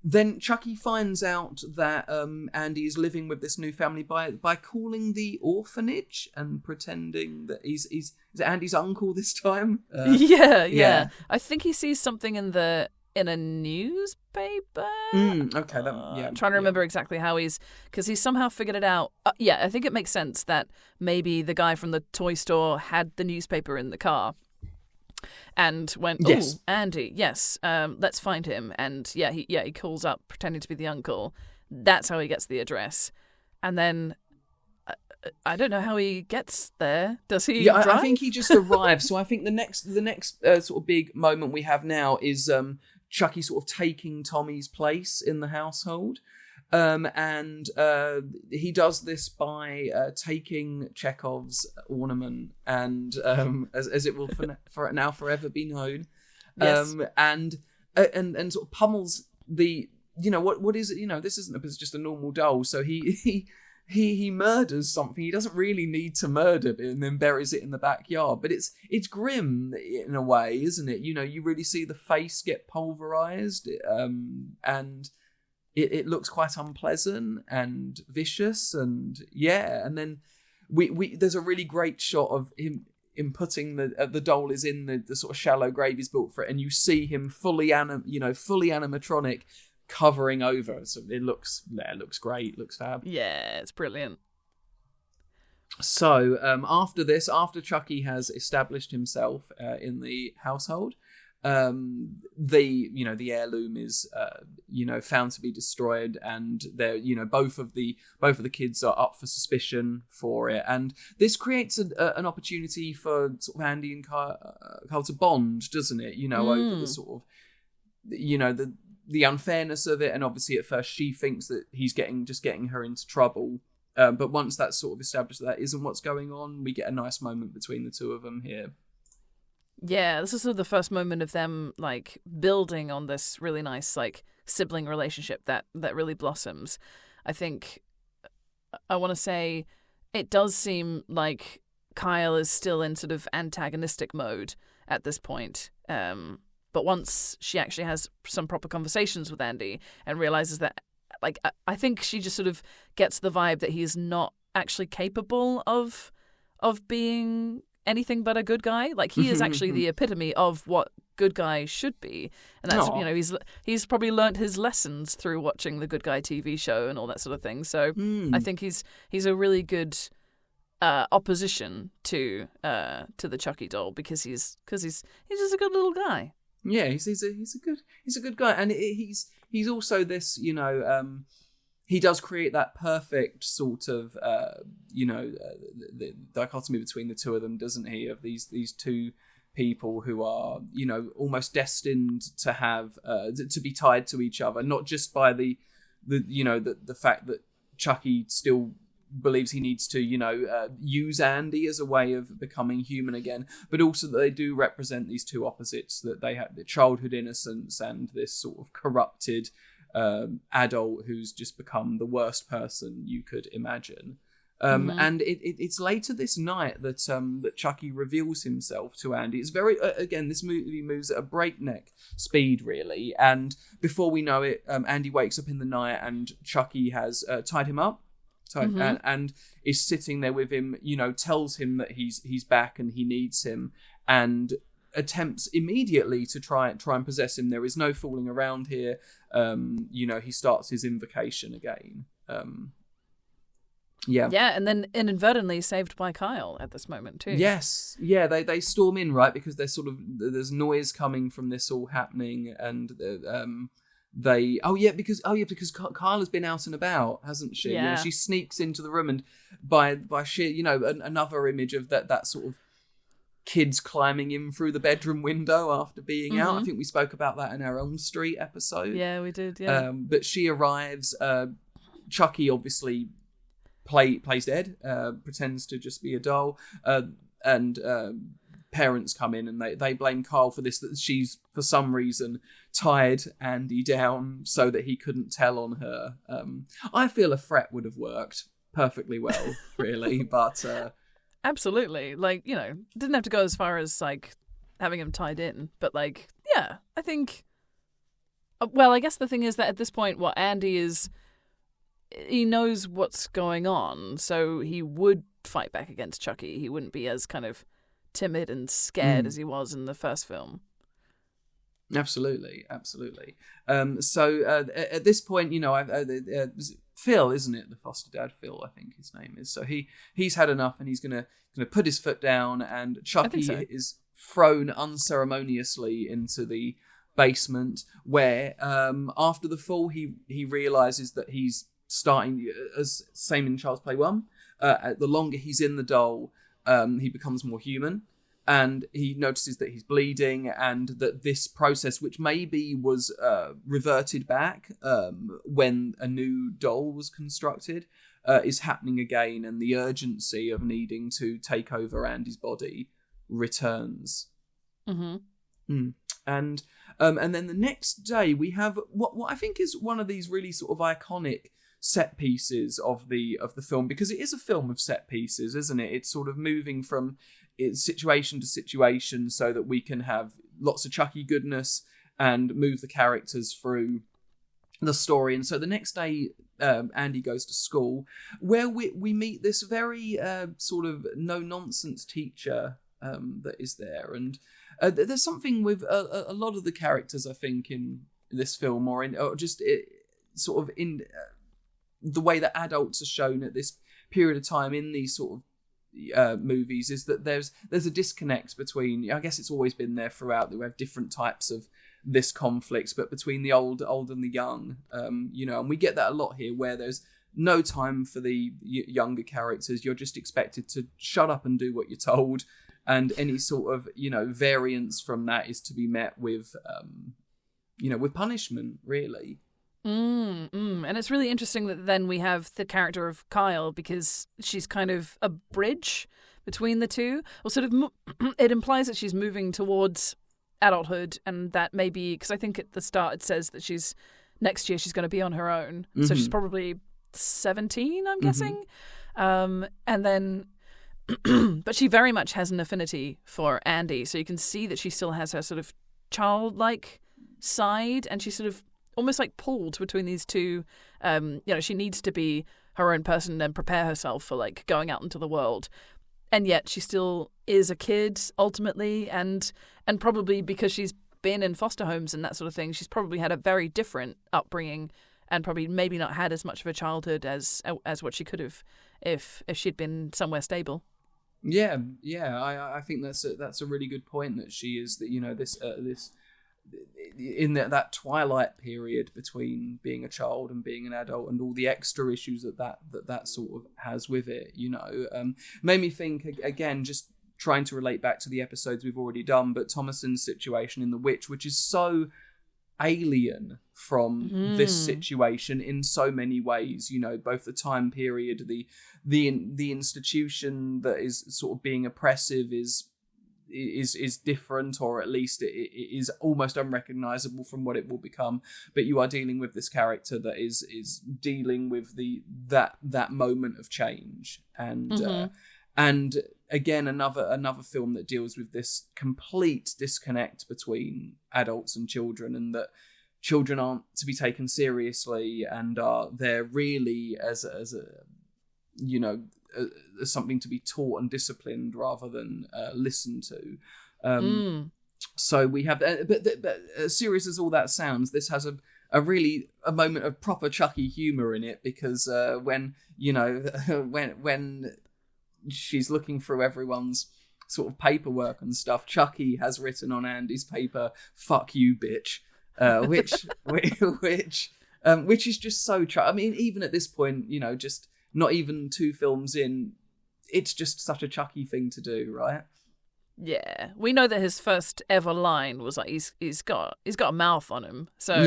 then Chucky finds out that Andy is living with this new family by calling the orphanage and pretending that he's is it Andy's uncle this time. Yeah. I think he sees something in a newspaper. Okay. I'm trying to remember exactly how because he's somehow figured it out. I think it makes sense that maybe the guy from the toy store had the newspaper in the car and went, yes. Andy, yes, let's find him. And he calls up pretending to be the uncle. That's how he gets the address. And then I don't know how he gets there. Does he drive? I think he just arrives. So I think the next sort of big moment we have now is Chucky sort of taking Tommy's place in the household. And he does this by taking Chekhov's ornament, and as it will for now forever be known, Yes. and sort of pummels the, what is it? This isn't just a normal doll. So he murders something he doesn't really need to murder, and then buries it in the backyard. But it's grim in a way, isn't it? You really see the face get pulverized, and it looks quite unpleasant and vicious, and then we there's a really great shot of him putting the doll is in the sort of shallow grave he's built for it, and you see him fully animatronic covering over. So it looks great, looks fab. Yeah, it's brilliant. So after Chucky has established himself in the household, the heirloom is found to be destroyed, and they're both of the kids are up for suspicion for it, and this creates an opportunity for sort of Andy and Kyle to bond, doesn't it? Over the sort of the unfairness of it, and obviously at first she thinks that he's getting her into trouble, but once that's sort of established that isn't what's going on, we get a nice moment between the two of them here. Yeah, this is sort of the first moment of them like building on this really nice like sibling relationship that really blossoms. I think I want to say it does seem like Kyle is still in sort of antagonistic mode at this point. But once she actually has some proper conversations with Andy and realizes that, like, I think she just sort of gets the vibe that he's not actually capable of being anything but a good guy. Like, he is actually the epitome of what good guy should be, and that's he's probably learnt his lessons through watching the Good Guy TV show and all that sort of thing. So I think he's a really good opposition to the Chucky doll, because he's just a good little guy. Yeah, he's a good guy, and he's also this, he does create that perfect sort of the dichotomy between the two of them, doesn't he? Of these two people who are almost destined to have to be tied to each other, not just by the fact that Chucky still believes he needs to use Andy as a way of becoming human again, but also that they do represent these two opposites, that they have the childhood innocence and this sort of corrupted adult who's just become the worst person you could imagine. And it's later this night that that Chucky reveals himself to Andy. It's very again, this movie moves at a breakneck speed, really, and before we know it, Andy wakes up in the night and Chucky has tied him up. And is sitting there with him, tells him that he's back and he needs him, and attempts immediately to try and possess him. There is no fooling around here. He starts his invocation again. And then inadvertently saved by Kyle at this moment too. Yes, yeah, they storm in, right, because there's noise coming from this all happening, and because Kyle has been out and about, hasn't she? Yeah. She sneaks into the room, and by sheer, another image of that sort of kids climbing in through the bedroom window after being out. I think we spoke about that in our Elm Street episode. Yeah, we did. Yeah. But she arrives. Chucky obviously plays dead. Pretends to just be a doll, and parents come in and they blame Kyle for this, that she's for some reason tied Andy down so that he couldn't tell on her. I feel a threat would have worked perfectly well, really, but absolutely, didn't have to go as far as having him tied in, but I think I guess the thing is that at this point what Andy is, he knows what's going on, so he would fight back against Chucky. He wouldn't be as kind of timid and scared as he was in the first film. Absolutely. So at this point, Phil, isn't it, the foster dad? Phil, I think his name is. So he's had enough, and he's gonna put his foot down, and Chucky is thrown unceremoniously into the basement, where after the fall he realizes that he's starting, as same in Child's Play 1, the longer he's in the doll, he becomes more human, and he notices that he's bleeding, and that this process, which maybe was reverted back when a new doll was constructed, is happening again, and the urgency of needing to take over Andy's body returns. Mm-hmm. And then the next day we have what I think is one of these really sort of iconic set pieces of the film, because it is a film of set pieces, isn't it? It's sort of moving from situation to situation so that we can have lots of Chucky goodness and move the characters through the story. And so the next day, Andy goes to school, where we meet this very sort of no-nonsense teacher that is there. And there's something with a lot of the characters, I think, in this film, or sort of in the way that adults are shown at this period of time in these sort of movies, is that there's a disconnect between, I guess it's always been there throughout, that we have different types of this conflict, but between the old and the young, and we get that a lot here, where there's no time for the younger characters. You're just expected to shut up and do what you're told, and any sort of variance from that is to be met with with punishment, really. And it's really interesting that then we have the character of Kyle, because she's kind of a bridge between the two, or sort of it implies that she's moving towards adulthood, and that maybe, because I think at the start it says that next year she's going to be on her own, so she's probably 17, I'm guessing, and then but she very much has an affinity for Andy, so you can see that she still has her sort of childlike side, and she's sort of almost like pulled between these two. She needs to be her own person and prepare herself for like going out into the world, and yet she still is a kid ultimately, and probably because she's been in foster homes and that sort of thing, she's probably had a very different upbringing, and probably maybe not had as much of a childhood as what she could have if she'd been somewhere stable. Yeah, I think that's a really good point, that she is this in that twilight period between being a child and being an adult, and all the extra issues that sort of has with it, made me think again, just trying to relate back to the episodes we've already done, but Thomason's situation in The Witch, which is so alien from this situation in so many ways, both the time period, the institution that is sort of being oppressive is different, or at least it is almost unrecognizable from what it will become. But you are dealing with this character that is dealing with that moment of change, and again another film that deals with this complete disconnect between adults and children, and that children aren't to be taken seriously and are there really as something to be taught and disciplined rather than listened to. So we have, but as serious as all that sounds, this has a really a moment of proper Chucky humor in it, because when she's looking through everyone's sort of paperwork and stuff, Chucky has written on Andy's paper, "Fuck you, bitch," which is just so I mean, even at this point, just not even 2 films in, it's just such a Chucky thing to do, right? Yeah, we know that his first ever line was like he's got a mouth on him, so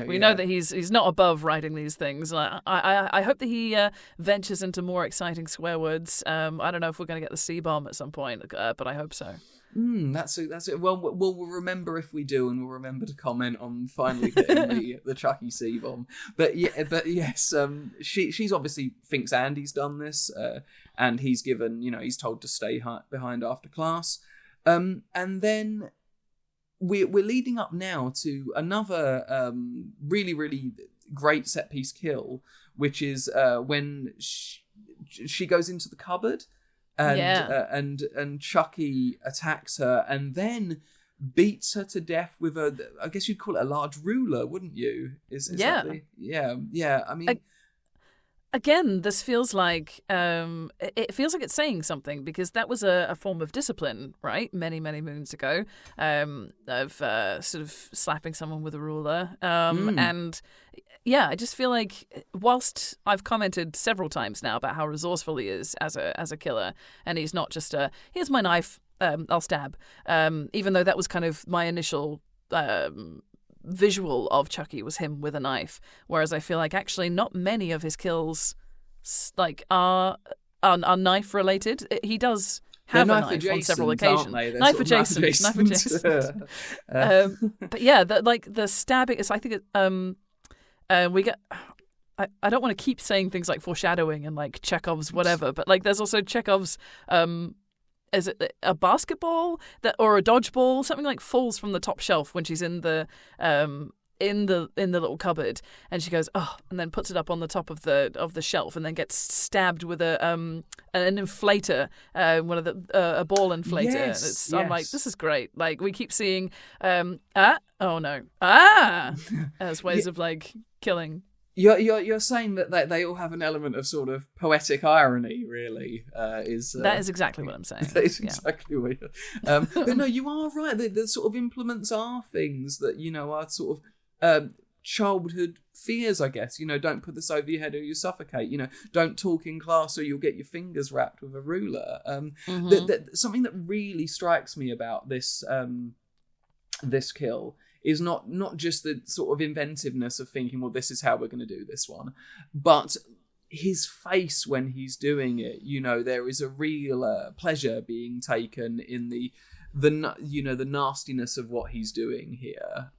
we know that he's not above writing these things. I hope that he ventures into more exciting swear words. I don't know if we're going to get the C-bomb at some point, but I hope so. That's it. Well, we'll remember if we do, and we'll remember to comment on finally getting the Chucky C-bomb. But yes, she's obviously thinks Andy's done this, and he's given, he's told to stay behind after class. And then we're leading up now to another really, really great set piece kill, which is when she goes into the cupboard, and Chucky attacks her and then beats her to death with I guess you'd call it a large ruler, wouldn't you? I mean. Again, this feels like it feels like it's saying something, because that was a form of discipline, right? Many, many moons ago, of sort of slapping someone with a ruler. And yeah, I just feel like, whilst I've commented several times now about how resourceful he is as a killer, and he's not just here's my knife, I'll stab. Even though that was kind of my initial visual of Chucky was him with a knife, whereas I feel like actually not many of his kills like are knife related. He does have a knife on several occasions. Knife adjacent. Knife adjacent. But yeah, the stabbing is. I think we get. I don't want to keep saying things like foreshadowing and like Chekhov's whatever, but like there's also Chekhov's. Is it a basketball or a dodgeball? Something like falls from the top shelf when she's in the little cupboard, and she goes and then puts it up on the top of the shelf, and then gets stabbed with an inflator, one of a ball inflator. Yes, I'm like, this is great. Like we keep seeing as ways of like killing. You're saying that they all have an element of sort of poetic irony, really. That is exactly what I'm saying. That is exactly what you're... but no, you are right. The sort of implements are things that, are sort of childhood fears, I guess. Don't put this over your head or you suffocate. Don't talk in class or you'll get your fingers wrapped with a ruler. Something that really strikes me about this this kill is not just the sort of inventiveness of thinking, well, this is how we're going to do this one, but his face when he's doing it. There is a real pleasure being taken in the nastiness of what he's doing here,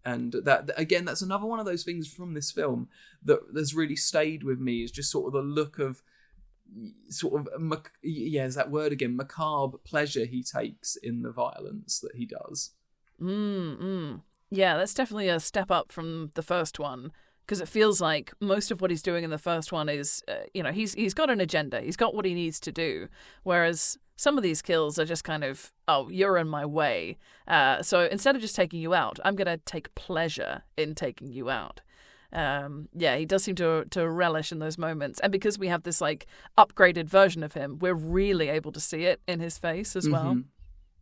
and that again, that's another one of those things from this film that's really stayed with me, is just sort of the look of sort of is that word again, macabre pleasure he takes in the violence that he does. Yeah, that's definitely a step up from the first one, because it feels like most of what he's doing in the first one is, he's got an agenda. He's got what he needs to do. Whereas some of these kills are just kind of, you're in my way. So instead of just taking you out, I'm going to take pleasure in taking you out. He does seem to relish in those moments. And because we have this like upgraded version of him, we're really able to see it in his face as well.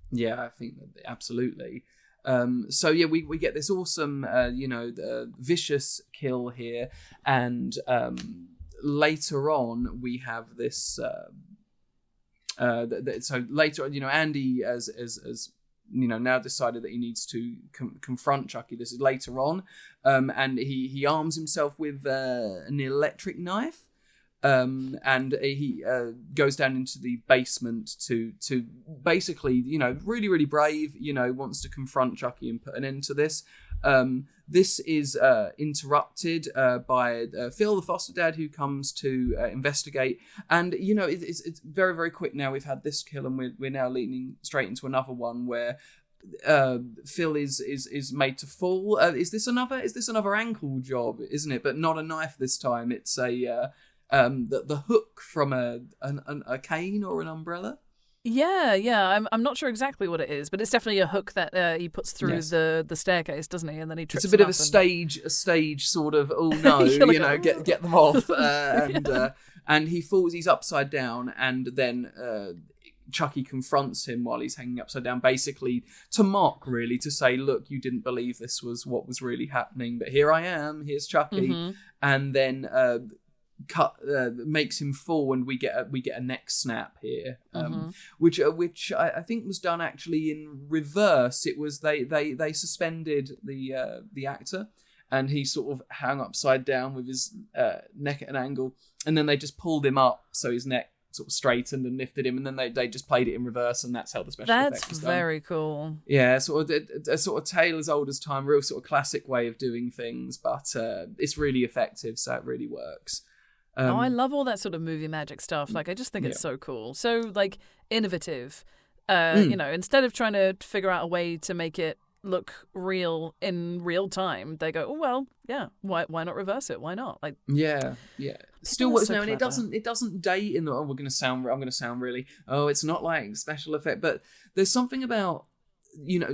Yeah, I think that absolutely. We get this awesome, vicious kill here, and later on we have this. So later on, Andy as now decided that he needs to confront Chucky. This is later on, and he arms himself with an electric knife. And he goes down into the basement to basically, really, really brave, wants to confront Chucky and put an end to this. This is interrupted by Phil, the foster dad, who comes to investigate. And, it's very, very quick now. We've had this kill and we're now leaning straight into another one where Phil is made to fall. Is this another ankle job, isn't it? But not a knife this time. It's the hook from a cane or an umbrella. Yeah. I'm not sure exactly what it is, but it's definitely a hook that he puts through the staircase, doesn't he? And then he trips. It's a bit of a stage sort of. Oh no, get them off. And he falls. He's upside down, and then Chucky confronts him while he's hanging upside down, basically to mock, really, to say, "Look, you didn't believe this was what was really happening, but here I am. Here's Chucky," and then. Makes him fall, and we get a neck snap here, which I think was done actually in reverse. It was they suspended the actor, and he sort of hung upside down with his neck at an angle, and then they just pulled him up so his neck sort of straightened and lifted him, and then they just played it in reverse, and that's how the special effect was done. That's very cool. Yeah, sort of a sort of tale as old as time, real sort of classic way of doing things, but it's really effective, so it really works. I love all that sort of movie magic stuff. Like, I just think it's so cool. So, like, innovative. Instead of trying to figure out a way to make it look real in real time, they go, oh, well, yeah, why not reverse it? Why not? Like, yeah. Still works now, and it doesn't date in the, I'm going to sound really, it's not like special effect, but there's something about,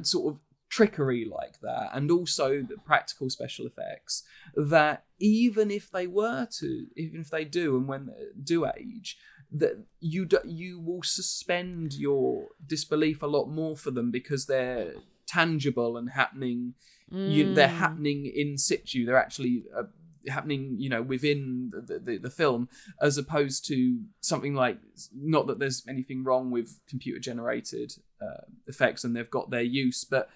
sort of trickery like that, and also the practical special effects, that even if they do, and when they do age, that you will suspend your disbelief a lot more for them, because they're tangible and happening. They're happening in situ. They're actually happening, within the film, as opposed to something like, not that there's anything wrong with computer generated effects, and they've got their use, but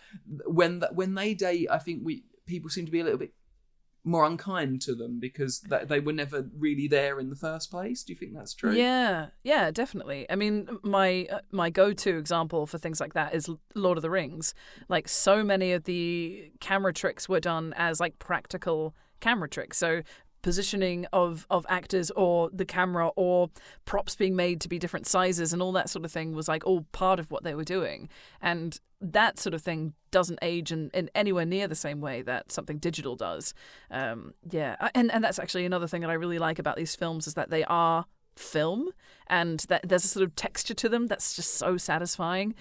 when they date, I think people seem to be a little bit more unkind to them because they were never really there in the first place. Do you think that's true? Yeah, definitely. I mean, my go-to example for things like that is Lord of the Rings. Like, so many of the camera tricks were done as like practical camera tricks. So positioning of actors or the camera or props being made to be different sizes and all that sort of thing was like all part of what they were doing. And that sort of thing doesn't age in anywhere near the same way that something digital does. And that's actually another thing that I really like about these films is that they are film and that there's a sort of texture to them that's just so satisfying.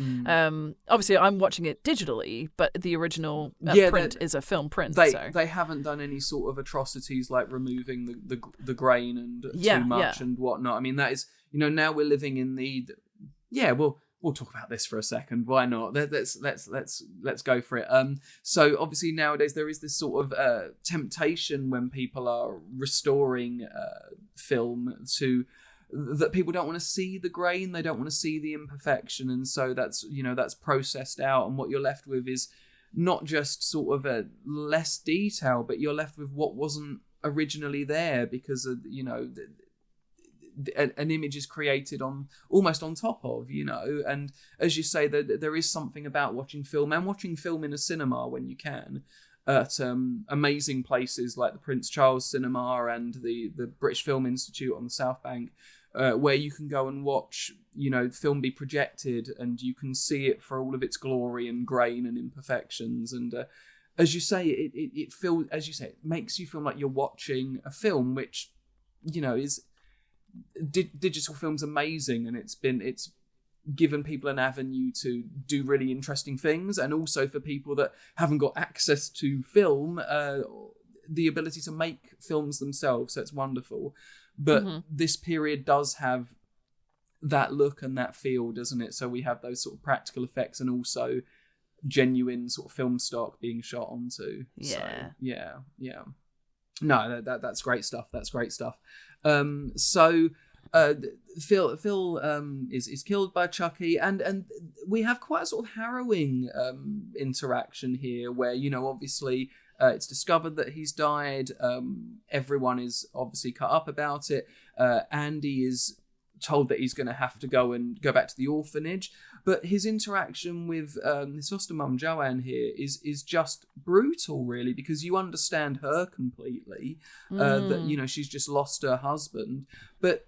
Obviously I'm watching it digitally, but the original print is a film print. They haven't done any sort of atrocities like removing the grain and too much and whatnot. I mean, that is, now we're living in we'll talk about this for a second. Why not? Let's go for it. So obviously nowadays there is this sort of temptation when people are restoring film that people don't want to see the grain, they don't want to see the imperfection, and so that's processed out, and what you're left with is not just sort of a less detail, but you're left with what wasn't originally there because of an image is created almost on top of, and as you say, there is something about watching film in a cinema when you can, at amazing places like the Prince Charles Cinema and the British Film Institute on the South Bank, where you can go and watch film be projected and you can see it for all of its glory and grain and imperfections, and as you say, it feels, as you say, it makes you feel like you're watching a film, which is digital film's amazing, and it's given people an avenue to do really interesting things, and also for people that haven't got access to film, the ability to make films themselves. So it's wonderful. But this period does have that look and that feel, doesn't it? So we have those sort of practical effects and also genuine sort of film stock being shot onto. Yeah. So, yeah. No, that's great stuff. Phil is killed by Chucky, and we have quite a sort of harrowing interaction here, where obviously it's discovered that he's died. Everyone is obviously cut up about it. Andy is told that he's going to have to go back to the orphanage, but his interaction with his foster mum Joanne here is just brutal, really, because you understand her completely, that she's just lost her husband, but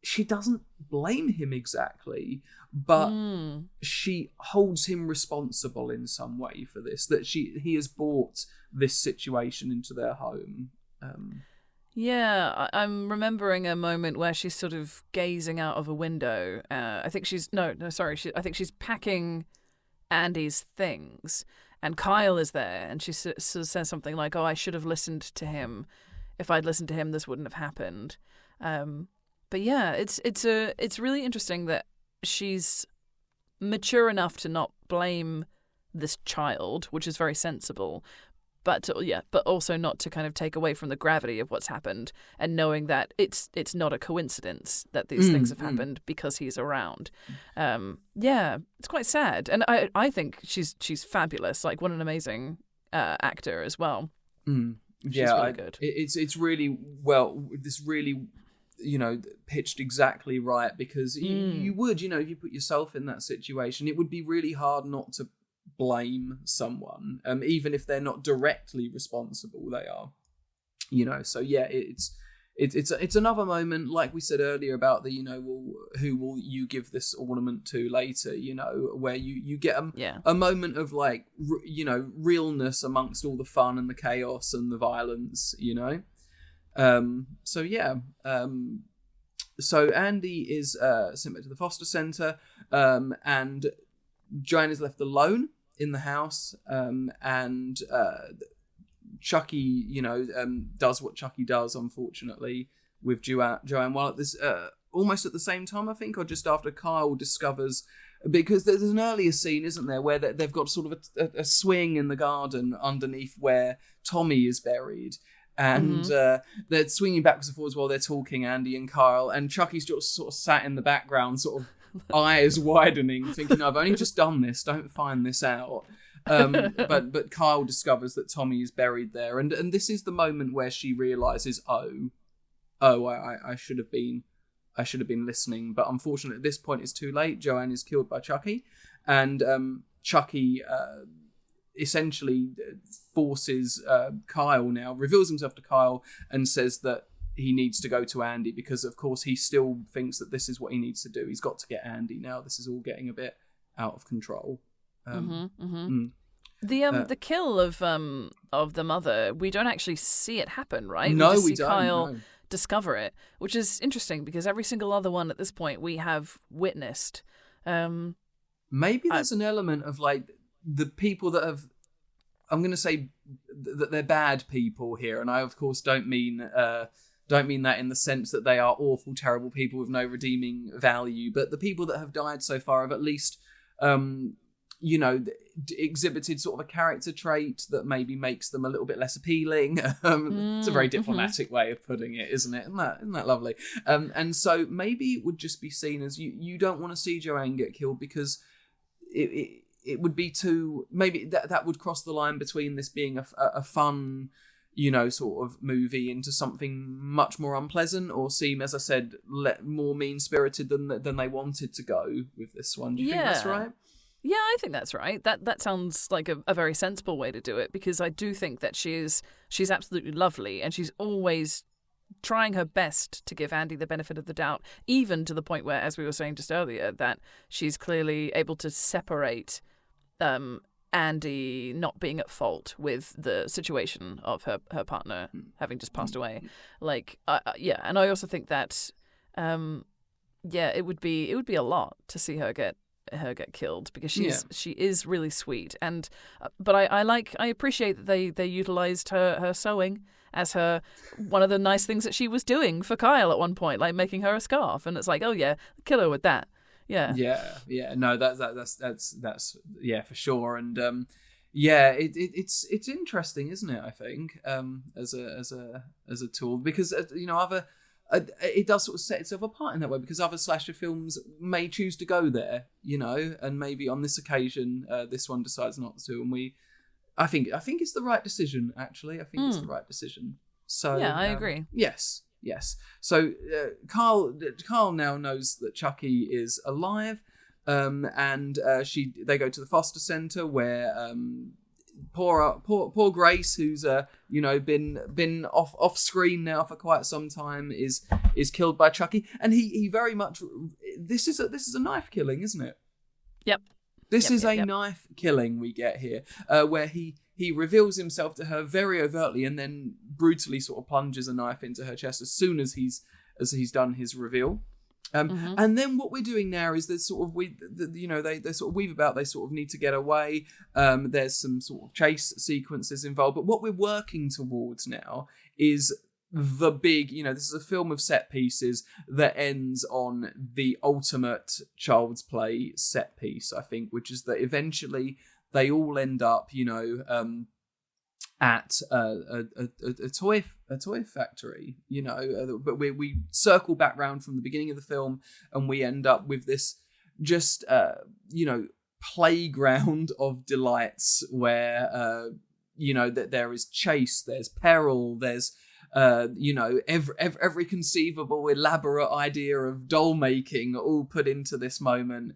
she doesn't blame him exactly, but she holds him responsible in some way for this, that he has brought this situation into their home. Yeah, I'm remembering a moment where she's sort of gazing out of a window. I think she's I think she's packing Andy's things, and Kyle is there, and she sort of says something like, "Oh, I should have listened to him. If I'd listened to him, this wouldn't have happened." But yeah, it's really interesting that she's mature enough to not blame this child, which is very sensible, but also not to kind of take away from the gravity of what's happened, and knowing that it's not a coincidence that these things have happened because he's around. It's quite sad, and I think she's fabulous. Like, what an amazing actor as well. She's really good. It's really well. This really, pitched exactly right, because you would, if you put yourself in that situation, it would be really hard not to blame someone, even if they're not directly responsible. They are, So yeah, it's another moment, like we said earlier about the, who will you give this ornament to later? Where you get a moment of like, realness amongst all the fun and the chaos and the violence. So Andy is sent back to the foster center, and Joanne is left alone in the house, and Chucky, does what Chucky does, unfortunately, with Joanne, while at this almost at the same time, I think, or just after Kyle discovers, because there's an earlier scene, isn't there, where they've got sort of a swing in the garden underneath where Tommy is buried, and they're swinging backwards and forwards while they're talking, Andy and Kyle, and Chucky's just sort of sat in the background, sort of eyes widening, thinking, I've only just done this, don't find this out. But Kyle discovers that Tommy is buried there, and this is the moment where she realizes, I should have been listening, but unfortunately at this point it's too late. Joanne is killed by Chucky, and Chucky essentially forces Kyle, now reveals himself to Kyle and says that he needs to go to Andy, because of course he still thinks that this is what he needs to do. He's got to get Andy now. This is all getting a bit out of control. The kill of the mother, we don't actually see it happen, right? No, we just we see don't. Kyle No. discover it, which is interesting because every single other one at this point we have witnessed. Maybe there's an element of like the people that have. I'm going to say that they're bad people here, and I of course don't mean that in the sense that they are awful, terrible people with no redeeming value, but the people that have died so far have at least, exhibited sort of a character trait that maybe makes them a little bit less appealing. It's a very diplomatic way of putting it, isn't it? Isn't that lovely? And so maybe it would just be seen as you don't want to see Joanne get killed because it would be too, maybe that would cross the line between this being a fun, sort of movie into something much more unpleasant, or seem, as I said, more mean-spirited than they wanted to go with this one. Do you think that's right? Yeah, I think that's right. That sounds like a very sensible way to do it, because I do think that she's absolutely lovely, and she's always trying her best to give Andy the benefit of the doubt, even to the point where, as we were saying just earlier, that she's clearly able to separate Andy not being at fault with the situation of her partner having just passed away. Like, and I also think that, it would be a lot to see her get killed, because she is really sweet, and but I appreciate that they utilized her sewing as one of the nice things that she was doing for Kyle at one point, like making her a scarf, and it's like, oh yeah, kill her with that. No, that's for sure. And it's interesting, isn't it? I think as a tool, because it does sort of set itself apart in that way, because other slasher films may choose to go there, and maybe on this occasion this one decides not to, and I think it's the right decision, actually. I think it's the right decision. So yeah, I agree. Yes. So Carl now knows that Chucky is alive, and they go to the foster center where poor Grace, who's been off screen now for quite some time, is killed by Chucky, and he very much, this is a knife killing, isn't it? Yep. This is a knife killing we get here, where he reveals himself to her very overtly, and then brutally sort of plunges a knife into her chest as soon as he's done his reveal. And then what we're doing now is there's sort of they sort of weave about. They sort of need to get away. There's some sort of chase sequences involved, but what we're working towards now is the big, this is a film of set pieces that ends on the ultimate Child's Play set piece, I think, which is that eventually they all end up, at a toy factory, but we circle back round from the beginning of the film, and we end up with this just playground of delights where that there is chase, there's peril, there's every conceivable elaborate idea of doll making all put into this moment,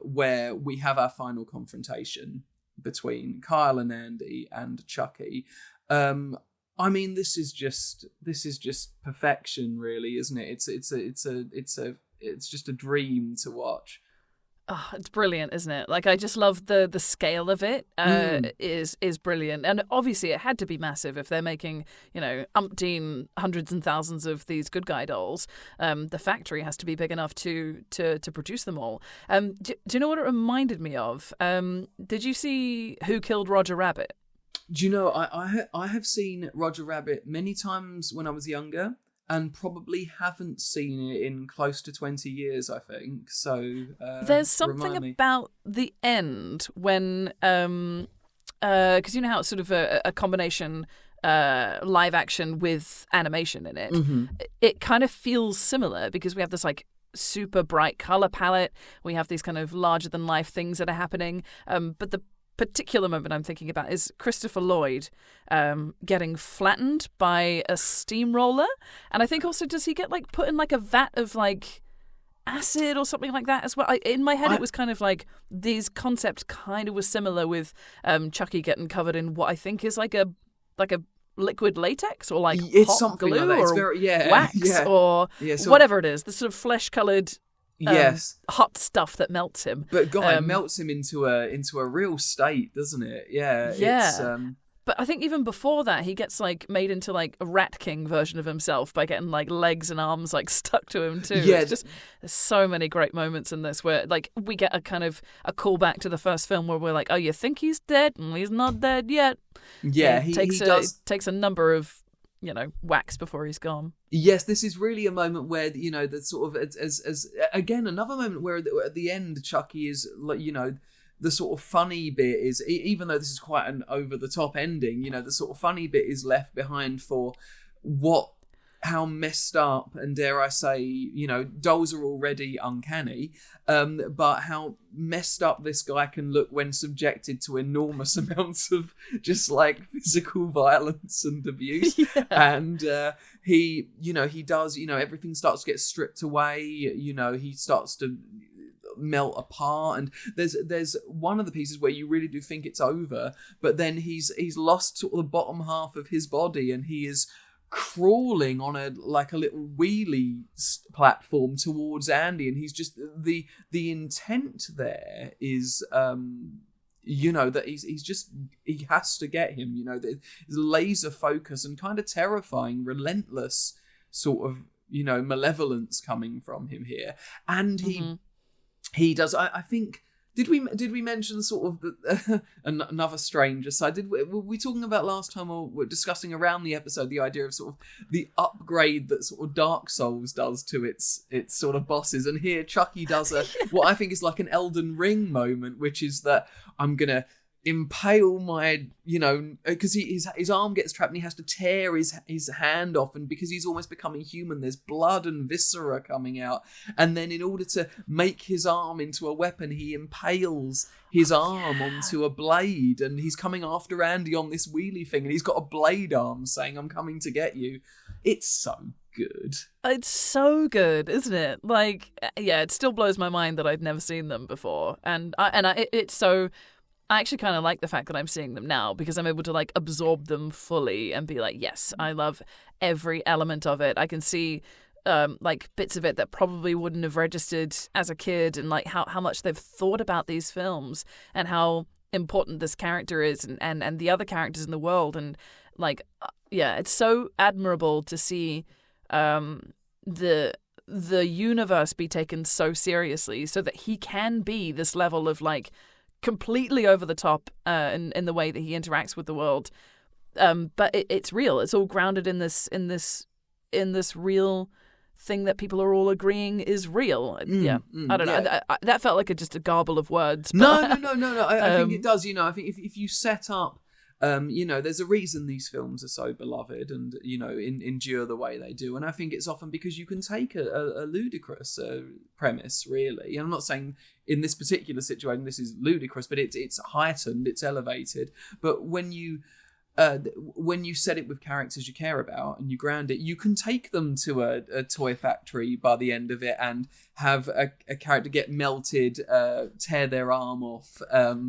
where we have our final confrontation between Kyle and Andy and Chucky. I mean, this is just perfection, really, isn't it? It's just a dream to watch. Oh, it's brilliant, isn't it? Like, I just love the scale of it. Is brilliant, and obviously it had to be massive if they're making umpteen hundreds and thousands of these good guy dolls. The factory has to be big enough to produce them all. Do you know what it reminded me of? Did you see Who Killed Roger Rabbit? Do you know, I have seen Roger Rabbit many times when I was younger, and probably haven't seen it in close to 20 years, I think. So there's something about the end when, because you know how it's sort of a combination live action with animation in it, it kind of feels similar because we have this like super bright color palette. We have these kind of larger than life things that are happening. But the particular moment I'm thinking about is Christopher Lloyd getting flattened by a steamroller. And I think also, does he get like put in like a vat of like acid or something like that as well? In my head, it was kind of like these concepts kind of were similar with Chucky getting covered in what I think is like a liquid latex or like it's hot something glue like that. It's or very, wax or whatever it is. The sort of flesh-coloured hot stuff that melts him. But God, it melts him into a real state, doesn't it? Yeah. It's, But I think even before that, he gets like made into like a Rat King version of himself by getting like legs and arms like stuck to him too. Yeah. It's just, there's so many great moments in this where like we get a kind of a callback to the first film where we're like, oh, you think he's dead? And he's not dead yet. Yeah, he takes a number of, you know, whacks before he's gone. Yes, this is really a moment where, you know, the sort of as again another moment where at the end Chucky is like, you know, the sort of funny bit is, even though this is quite an over-the-top ending, you know, the sort of funny bit is left behind for how messed up, and dare I say, you know, dolls are already uncanny, but how messed up this guy can look when subjected to enormous amounts of just like physical violence and abuse. Yeah. And he does, you know, everything starts to get stripped away, you know, he starts to melt apart, and there's one of the pieces where you really do think it's over, but then he's lost sort of the bottom half of his body, and he is crawling on a little wheelie platform towards Andy, and he's just the intent there is you know, that he has to get him, you know, there's laser focus and kind of terrifying, relentless sort of, you know, malevolence coming from him here, and he does. I think. Did we mention sort of another strange aside? Were we talking about last time, or we're discussing around the episode the idea of sort of the upgrade that sort of Dark Souls does to its sort of bosses? And here Chucky does what I think is like an Elden Ring moment, which is that I'm gonna impale my, you know, because his arm gets trapped and he has to tear his hand off, and because he's almost becoming human, there's blood and viscera coming out, and then in order to make his arm into a weapon, he impales his arm onto a blade, and he's coming after Andy on this wheelie thing, and he's got a blade arm saying, "I'm coming to get you." It's so good. It's so good, isn't it? Like, yeah, it still blows my mind that I'd never seen them before, and it's so. I actually kind of like the fact that I'm seeing them now, because I'm able to like absorb them fully and be like, yes, I love every element of it. I can see like bits of it that probably wouldn't have registered as a kid, and like how much they've thought about these films and how important this character is and the other characters in the world. And like, yeah, it's so admirable to see the universe be taken so seriously, so that he can be this level of like completely over the top in the way that he interacts with the world, but it's real. It's all grounded in this real thing that people are all agreeing is real. I don't know. That felt like just a garble of words. But, No. I think it does. You know, I think if you set up, you know, there's a reason these films are so beloved and, you know, endure the way they do. And I think it's often because you can take a ludicrous premise, really. And I'm not saying in this particular situation this is ludicrous, but it's heightened, it's elevated. But when you set it with characters you care about and you ground it, you can take them to a toy factory by the end of it and have a character get melted, tear their arm off,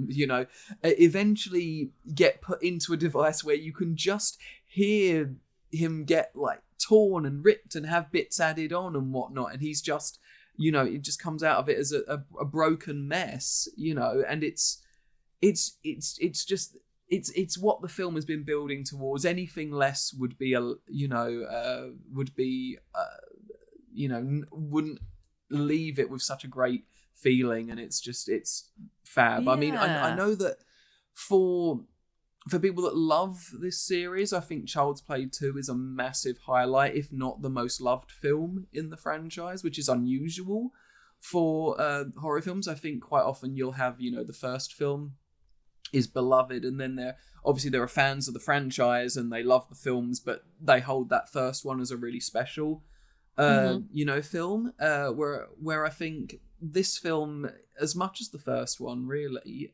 you know, eventually get put into a device where you can just hear him get like torn and ripped and have bits added on and whatnot, and he's just, you know, it just comes out of it as a broken mess, you know, and it's just. It's what the film has been building towards. Anything less would be wouldn't leave it with such a great feeling, and it's fab. Yeah. I mean, I know that for people that love this series, I think Child's Play 2 is a massive highlight, if not the most loved film in the franchise, which is unusual for horror films. I think quite often you'll have, you know, the first film is beloved, and then there are fans of the franchise and they love the films, but they hold that first one as a really special film, where I think this film, as much as the first one really,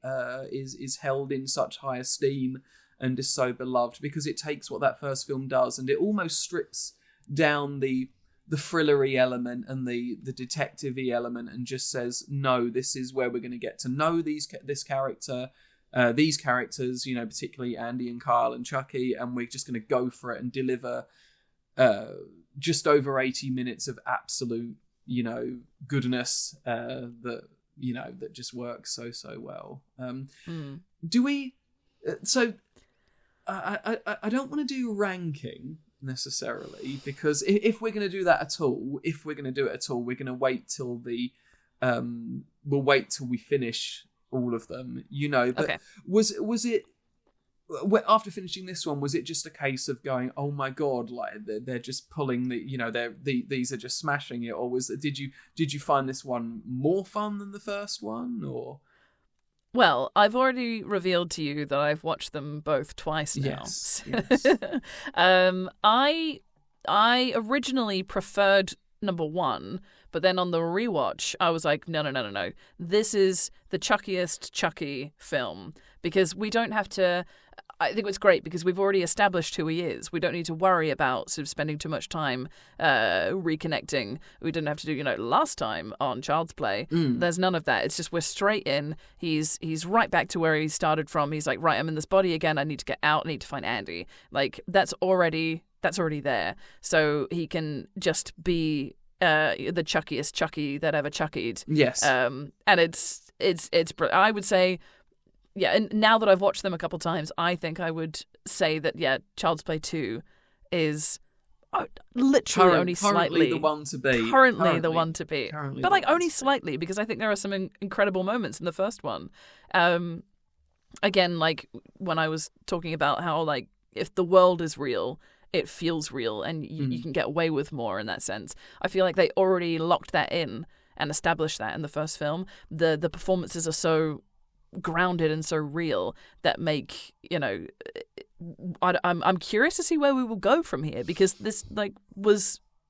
is held in such high esteem and is so beloved because it takes what that first film does and it almost strips down the thrillery element and the detective-y element and just says, no, this is where we're going to get to know these characters, particularly Andy and Kyle and Chucky, and we're just going to go for it and deliver just over 80 minutes of absolute, goodness that just works so well. Do we? So I don't want to do ranking necessarily, because if we're going to do that at all, we're going to wait till we'll wait till we finish all of them, but okay. Was it after finishing this one, was it just a case of going, oh my god, like they're just pulling these are just smashing it, or did you find this one more fun than the first one, or? Well, I've already revealed to you that I've watched them both twice now. Yes. I originally preferred number one, but then on the rewatch, I was like, no. This is the chuckiest Chucky film, because we don't have to. I think it's great because we've already established who he is. We don't need to worry about sort of spending too much time reconnecting. We didn't have to do, last time on Child's Play. There's none of that. It's just we're straight in. He's right back to where he started from. He's like, right, I'm in this body again. I need to get out. I need to find Andy. Like, that's already there. So he can just be the chuckiest Chucky that ever chuckied. Yes. And it's I would say. Yeah, and now that I've watched them a couple times, I think I would say that, Child's Play 2 is literally only slightly the one to be. Currently the one to be. But only slightly, because I think there are some incredible moments in the first one. Again, like when I was talking about how, like, if the world is real, it feels real, and you can get away with more in that sense. I feel like they already locked that in and established that in the first film. The performances are so grounded and so real that make I'm curious to see where we will go from here, because this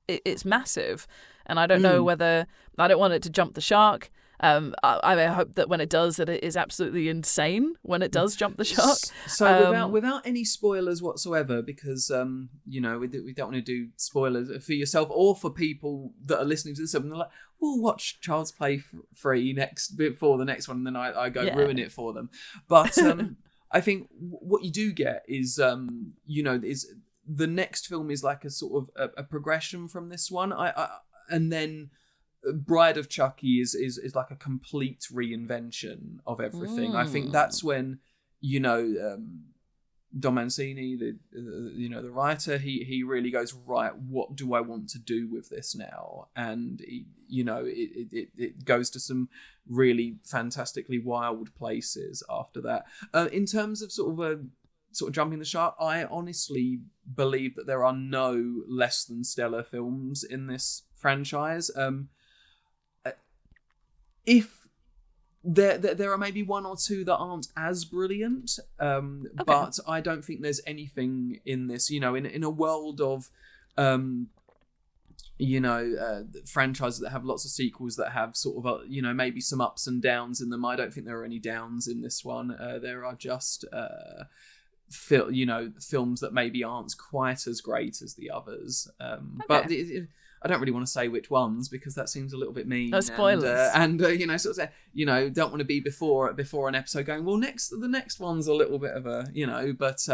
it's massive, and I don't know whether I don't want it to jump the shark. I hope that when it does, that it is absolutely insane when it does jump the shark. So without any spoilers whatsoever, because we don't want to do spoilers for yourself or for people that are listening to this, and they're like, we'll watch Child's Play 3 before the next one, and then I go ruin it for them. But I think what you do get is is the next film is like a sort of a progression from this one. And then Bride of Chucky is like a complete reinvention of everything. I think that's when Don Mancini, the writer, he really goes, right, what do I want to do with this now? And it goes to some really fantastically wild places after that. In terms of sort of jumping the shark, I honestly believe that there are no less than stellar films in this franchise. If there are maybe one or two that aren't as brilliant, but I don't think there's anything in this, in a world of, franchises that have lots of sequels that have sort of, maybe some ups and downs in them. I don't think there are any downs in this one. There are just, films that maybe aren't quite as great as the others. But I don't really want to say which ones, because that seems a little bit mean. No spoilers. And sort of don't want to be before an episode going, well, the next one's a little bit of a, but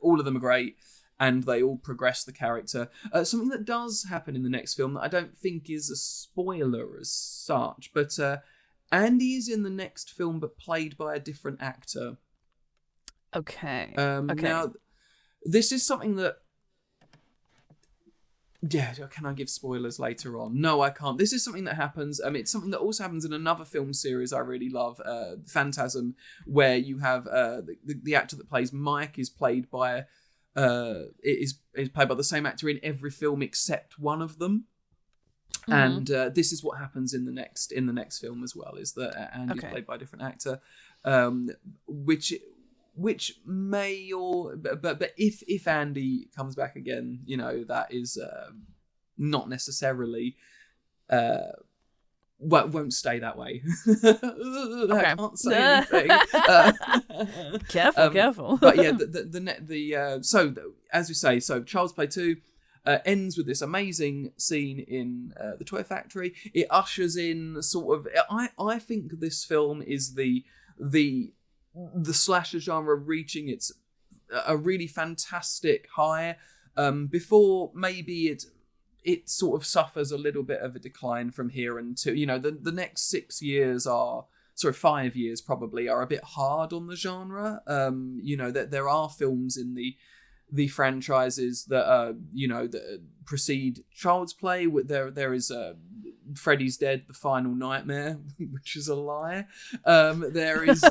all of them are great, and they all progress the character. Something that does happen in the next film that I don't think is a spoiler as such, but Andy is in the next film, but played by a different actor. Okay. Now, this is something that. Yeah, can I give spoilers later on? No, I can't. This is something that happens. It's something that also happens in another film series I really love, Phantasm, where you have the actor that plays Mike is played by is played by the same actor in every film except one of them. And this is what happens in the next film as well, is that Andy's played by a different actor. which may or but if Andy comes back again, that is not necessarily won't stay that way. Okay. I can't say anything. Careful. But yeah, so as we say, so Child's Play 2 ends with this amazing scene in the toy factory. It ushers in sort of. I think this film is the slasher genre reaching a really fantastic high. Before maybe it sort of suffers a little bit of a decline from here until, the next 5 years probably are a bit hard on the genre. That there are films in the franchises that that precede Child's Play. There is Freddy's Dead, The Final Nightmare, which is a lie. There is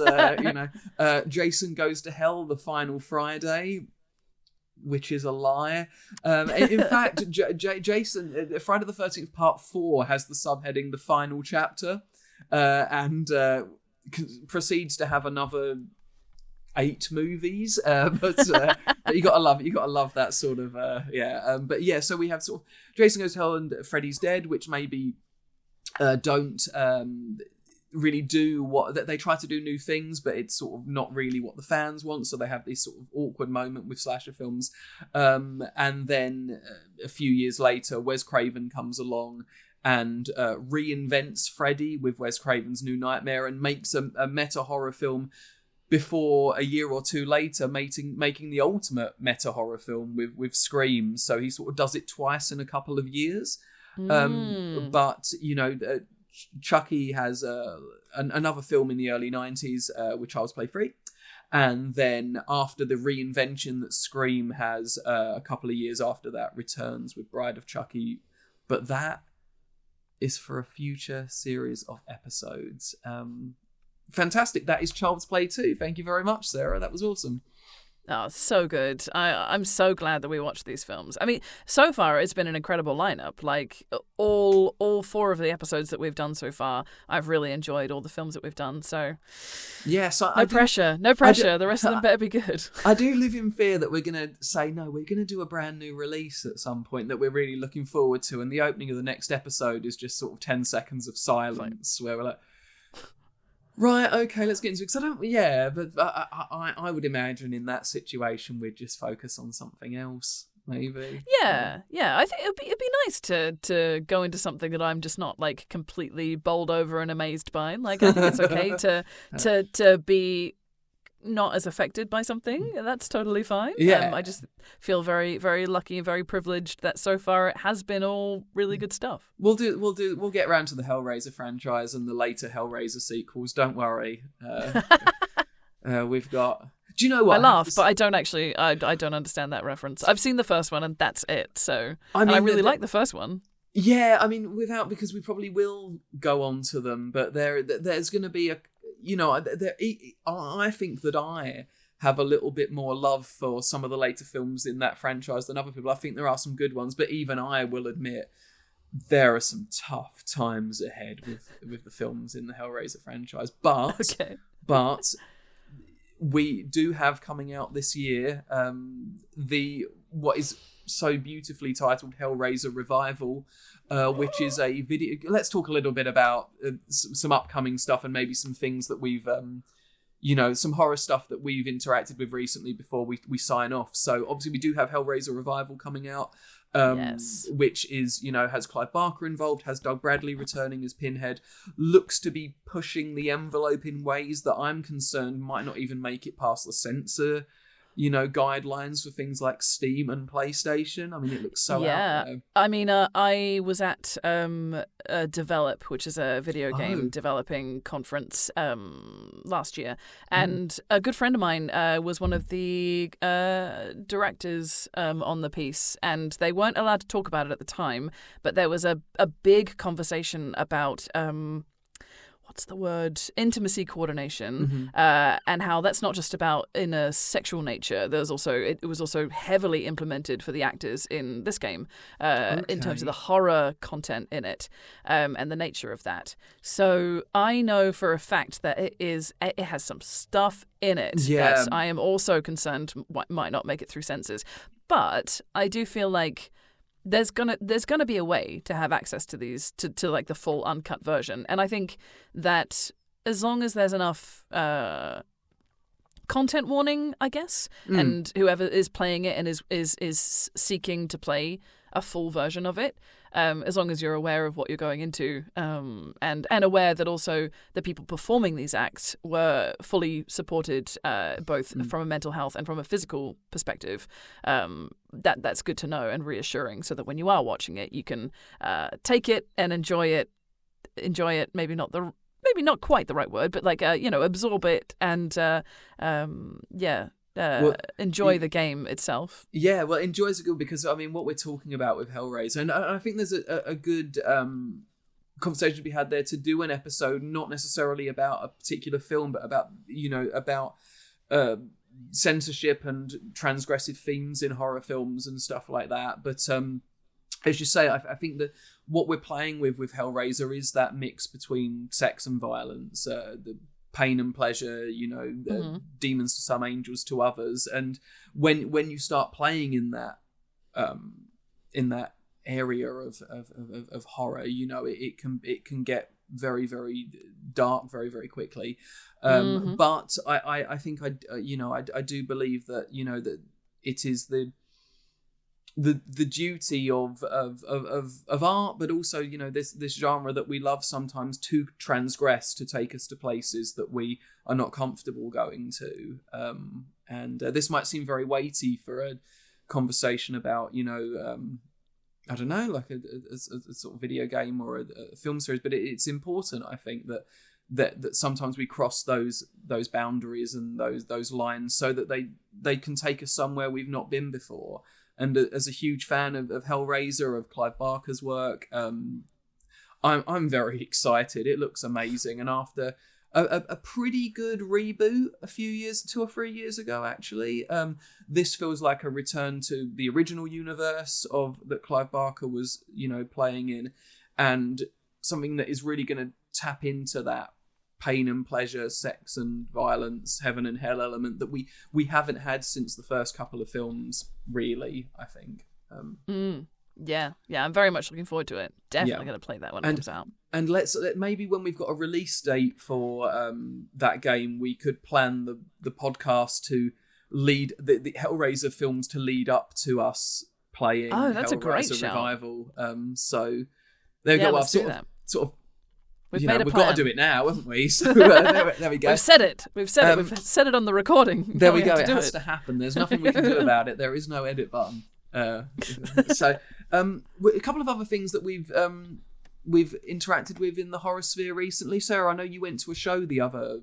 Jason Goes to Hell, The Final Friday, which is a lie. In fact, Jason, Friday the 13th Part 4 has the subheading The Final Chapter, and proceeds to have another 8 movies. But you gotta love it. You gotta love that sort of but yeah. So we have sort of Jason Goes to Hell and Freddy's Dead, which maybe don't really do what they try to do, new things, but it's sort of not really what the fans want, so they have this sort of awkward moment with slasher films, and then a few years later Wes Craven comes along and reinvents Freddy with Wes Craven's New Nightmare and makes a meta horror film before a year or two later making the ultimate meta horror film with Scream. So he sort of does it twice in a couple of years. But Chucky has another film in the early 90s with Child's Play 3. And then after the reinvention that Scream has a couple of years after that, returns with Bride of Chucky. But that is for a future series of episodes. Fantastic. That is Child's Play 2. Thank you very much, Sarah. That was awesome. Oh, so good. I'm so glad that we watched these films. I mean, so far it's been an incredible lineup. Like all 4 of the episodes that we've done so far, I've really enjoyed all the films that we've done. So yes, no pressure. The rest of them better be good. I do live in fear that we're going to say, no, we're going to do a brand new release at some point that we're really looking forward to. And the opening of the next episode is just sort of 10 seconds of silence where we're like, right, okay, let's get into it. But I would imagine in that situation we'd just focus on something else, maybe. Yeah. I think it'd be nice to go into something that I'm just not like completely bowled over and amazed by. Like I think it's okay to be not as affected by something. That's totally fine. Yeah. I just feel very, very lucky and very privileged that so far it has been all really good stuff. We'll get around to the Hellraiser franchise and the later Hellraiser sequels. Don't worry. We've got. Do you know what? I laugh, but I don't actually. I don't understand that reference. I've seen the first one and that's it. So I really like the first one. Yeah, I mean, because we probably will go on to them, but there's going to be a. I think that I have a little bit more love for some of the later films in that franchise than other people. I think there are some good ones, but even I will admit there are some tough times ahead with the films in the Hellraiser franchise. But we do have coming out this year what is so beautifully titled Hellraiser Revival, which is a video. Let's talk a little bit about some upcoming stuff and maybe some things that we've, some horror stuff that we've interacted with recently before we sign off. So obviously we do have Hellraiser Revival coming out, which is, has Clive Barker involved, has Doug Bradley returning as Pinhead, looks to be pushing the envelope in ways that I'm concerned might not even make it past the censor guidelines for things like Steam and PlayStation. I mean, it looks so out there. I mean, I was at Develop, which is a video game developing conference last year, and a good friend of mine was one of the directors on the piece, and they weren't allowed to talk about it at the time, but there was a big conversation about what's the word? Intimacy coordination, and how that's not just about in a sexual nature. It was also heavily implemented for the actors in this game, in terms of the horror content in it, and the nature of that. So I know for a fact that it has some stuff in it that I am also concerned might not make it through censors. But I do feel like there's gonna be a way to have access to these to like the full uncut version, and I think that as long as there's enough content warning, I guess, and whoever is playing it and is seeking to play a full version of it, as long as you're aware of what you're going into, and aware that also the people performing these acts were fully supported, both from a mental health and from a physical perspective, that's good to know and reassuring, so that when you are watching it, you can take it and enjoy it. Maybe not quite the right word, but like absorb it and enjoy the game itself. Yeah, well, enjoy is good, because I mean, what we're talking about with Hellraiser, and I think there's a good conversation to be had there to do an episode, not necessarily about a particular film, but about censorship and transgressive themes in horror films and stuff like that. But as you say, I think that what we're playing with Hellraiser is that mix between sex and violence, the pain and pleasure, demons to some, angels to others. And when you start playing in that area of horror, it can get very, very dark very, very quickly. But I think I do believe that that it is the duty of art, but also this genre that we love sometimes to transgress, to take us to places that we are not comfortable going to, and this might seem very weighty for a conversation about I don't know, like a sort of video game or a film series, but it's important, I think, that sometimes we cross those boundaries and those lines, so that they can take us somewhere we've not been before. And as a huge fan of Hellraiser, of Clive Barker's work, I'm very excited. It looks amazing. And after a pretty good reboot 2 or 3 years ago, actually, this feels like a return to the original universe that Clive Barker was, playing in, and something that is really going to tap into that pain and pleasure, sex and violence, heaven and hell element that we haven't had since the first couple of films, really, I think. Yeah, I'm very much looking forward to it. Definitely going to play that when it comes out. And maybe when we've got a release date for that game, we could plan the podcast to lead the Hellraiser films to lead up to us playing. Oh, that's Hellraiser a great shout. Revival. So there we go. Let's do that. Sort of. We've made a we've plan. got to do it now, haven't we? So there we go. We've said it. We've said it on the recording. There we go. It has to happen. There's nothing we can do about it. There is no edit button. So a couple of other things that we've interacted with in the horror sphere recently. Sarah, I know you went to a show the other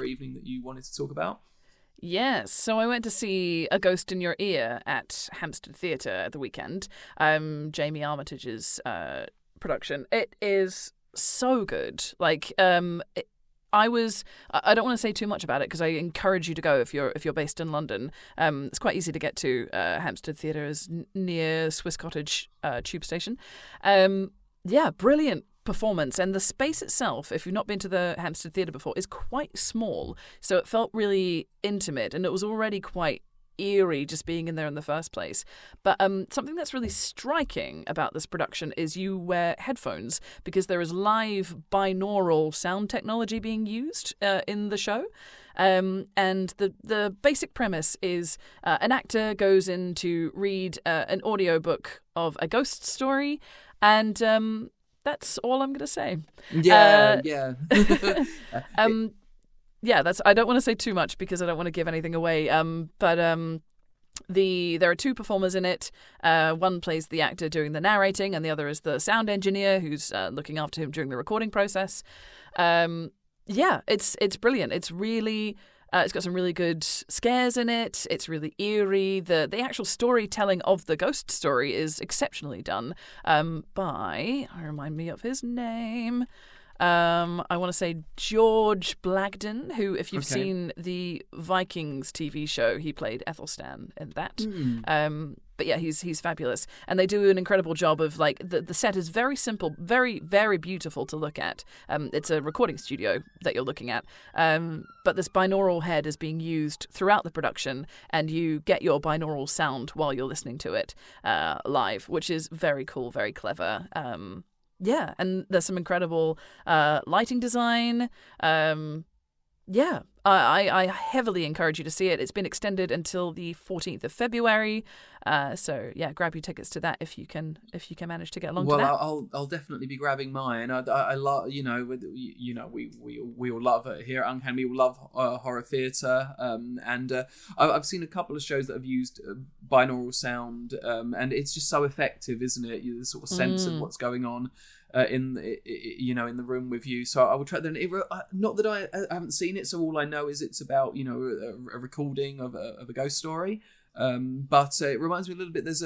evening that you wanted to talk about. Yes, so I went to see A Ghost in Your Ear at Hampstead Theatre at the weekend. Jamie Armitage's production. It is so good. Like, I don't want to say too much about it, because I encourage you to go if you're based in London. It's quite easy to get to. Hampstead Theatre is near Swiss Cottage tube station. Brilliant performance, and the space itself, if you've not been to the Hampstead Theatre before, is quite small, so it felt really intimate, and it was already quite eerie just being in there in the first place. But something that's really striking about this production is you wear headphones, because there is live binaural sound technology being used in the show. And the basic premise is an actor goes in to read an audiobook of a ghost story, and that's all I'm going to say. Yeah. I don't want to say too much, because I don't want to give anything away. But there are two performers in it. One plays the actor doing the narrating, and the other is the sound engineer who's looking after him during the recording process. It's brilliant. It's really. It's got some really good scares in it. It's really eerie. The actual storytelling of the ghost story is exceptionally done by, remind me of his name, I want to say George Blagden, who, if you've Okay. seen the Vikings TV show, he played Ethelstan in that. But yeah, he's fabulous, and they do an incredible job of like the set is very simple, very very beautiful to look at. It's a recording studio that you're looking at, but this binaural head is being used throughout the production, and you get your binaural sound while you're listening to it live, which is very cool, very clever. Yeah, and there's some incredible lighting design. Yeah, I heavily encourage you to see it. It's been extended until the 14th of February. So yeah, grab your tickets to that if you can manage to get along to that. Well, I'll definitely be grabbing mine. I love, we all love it here at Uncanny. We all love horror theatre, and I've seen a couple of shows that have used binaural sound, and it's just so effective, isn't it? You sort of sense of what's going on in the room with you. So I will try. Then, not that I haven't seen it, so all I know is it's about a recording of a ghost story. But it reminds me a little bit. There's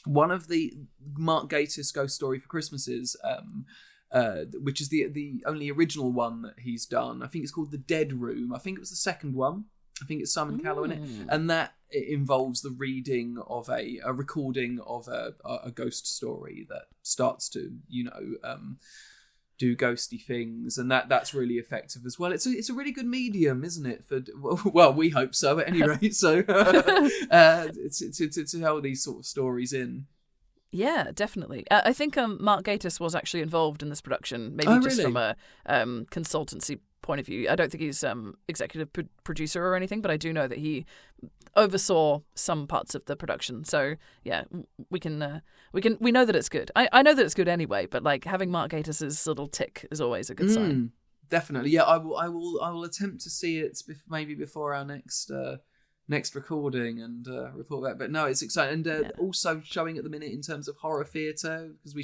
one of the Mark Gatiss Ghost Story for Christmases, which is the only original one that he's done. I think it's called The Dead Room. I think it was the second one. I think it's Simon Callow in it, and that it involves the reading of a recording of a ghost story that starts to do ghosty things, and that's really effective as well. It's a really good medium, isn't it? Well, we hope so at any rate. So to tell these sort of stories in. Yeah, definitely. I think Mark Gatiss was actually involved in this production, maybe just really? from a consultancy point of view. I don't think he's executive producer or anything, but I do know that he oversaw some parts of the production. So yeah, we know that it's good. I know that it's good anyway, but like having Mark Gatiss's little tick is always a good sign. Definitely, yeah. I will attempt to see it maybe before our next recording and report back. But no, it's exciting, and also showing at the minute in terms of horror theatre, because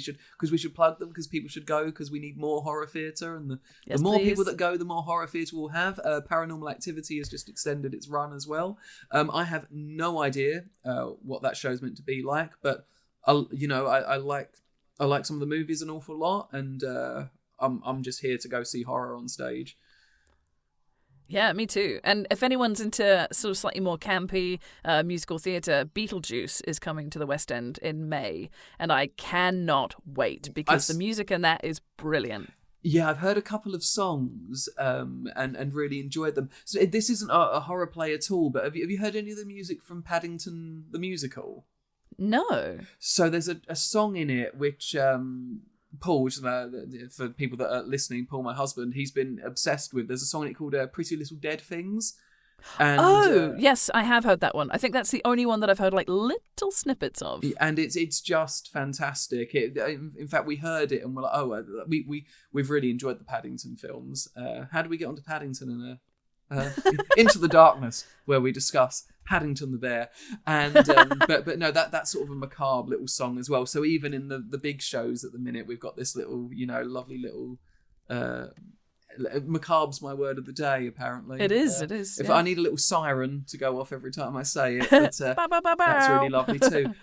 we should plug them, because people should go, because we need more horror theatre, and the more people that go, the more horror theatre we'll have. Paranormal Activity has just extended its run as well. I have no idea what that show's meant to be like, but I like some of the movies an awful lot, and I'm just here to go see horror on stage. Yeah, me too. And if anyone's into sort of slightly more campy musical theatre, Beetlejuice is coming to the West End in May, and I cannot wait, because the music in that is brilliant. Yeah, I've heard a couple of songs and really enjoyed them. So this isn't a horror play at all, but have you heard any of the music from Paddington the Musical? No. So there's a song in it which Paul, which is, for people that are listening, Paul, my husband, he's been obsessed with. There's a song in it called Pretty Little Dead Things. And, yes, I have heard that one. I think that's the only one that I've heard like little snippets of. And it's just fantastic. In fact, we heard it and we're like, we've really enjoyed the Paddington films. How do we get onto Paddington Into the Darkness, where we discuss Paddington the Bear, and but no, that's sort of a macabre little song as well. So even in the big shows at the minute, we've got this little, lovely little. Macabre's my word of the day, apparently. It is. If I need a little siren to go off every time I say it, but, that's really lovely too.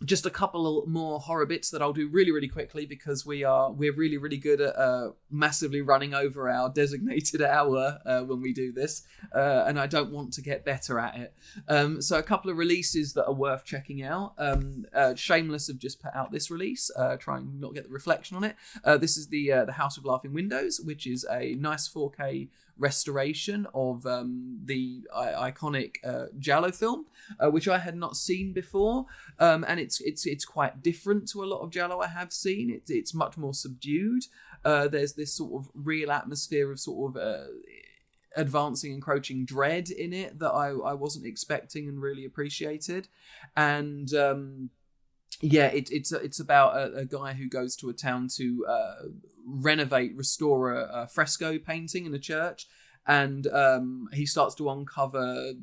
Just a couple more horror bits that I'll do really, really quickly, because we're really, really good at massively running over our designated hour when we do this, and I don't want to get better at it. So a couple of releases that are worth checking out. Shameless have just put out this release, trying not to get the reflection on it. This is the House of Laughing Windows, which is a nice 4K restoration of the iconic Giallo film, which I had not seen before, and it's quite different to a lot of Giallo I have seen. It's much more subdued. There's this sort of real atmosphere of sort of advancing, encroaching dread in it that I wasn't expecting and really appreciated. And it's about a guy who goes to a town to restore a fresco painting in a church, and he starts to uncover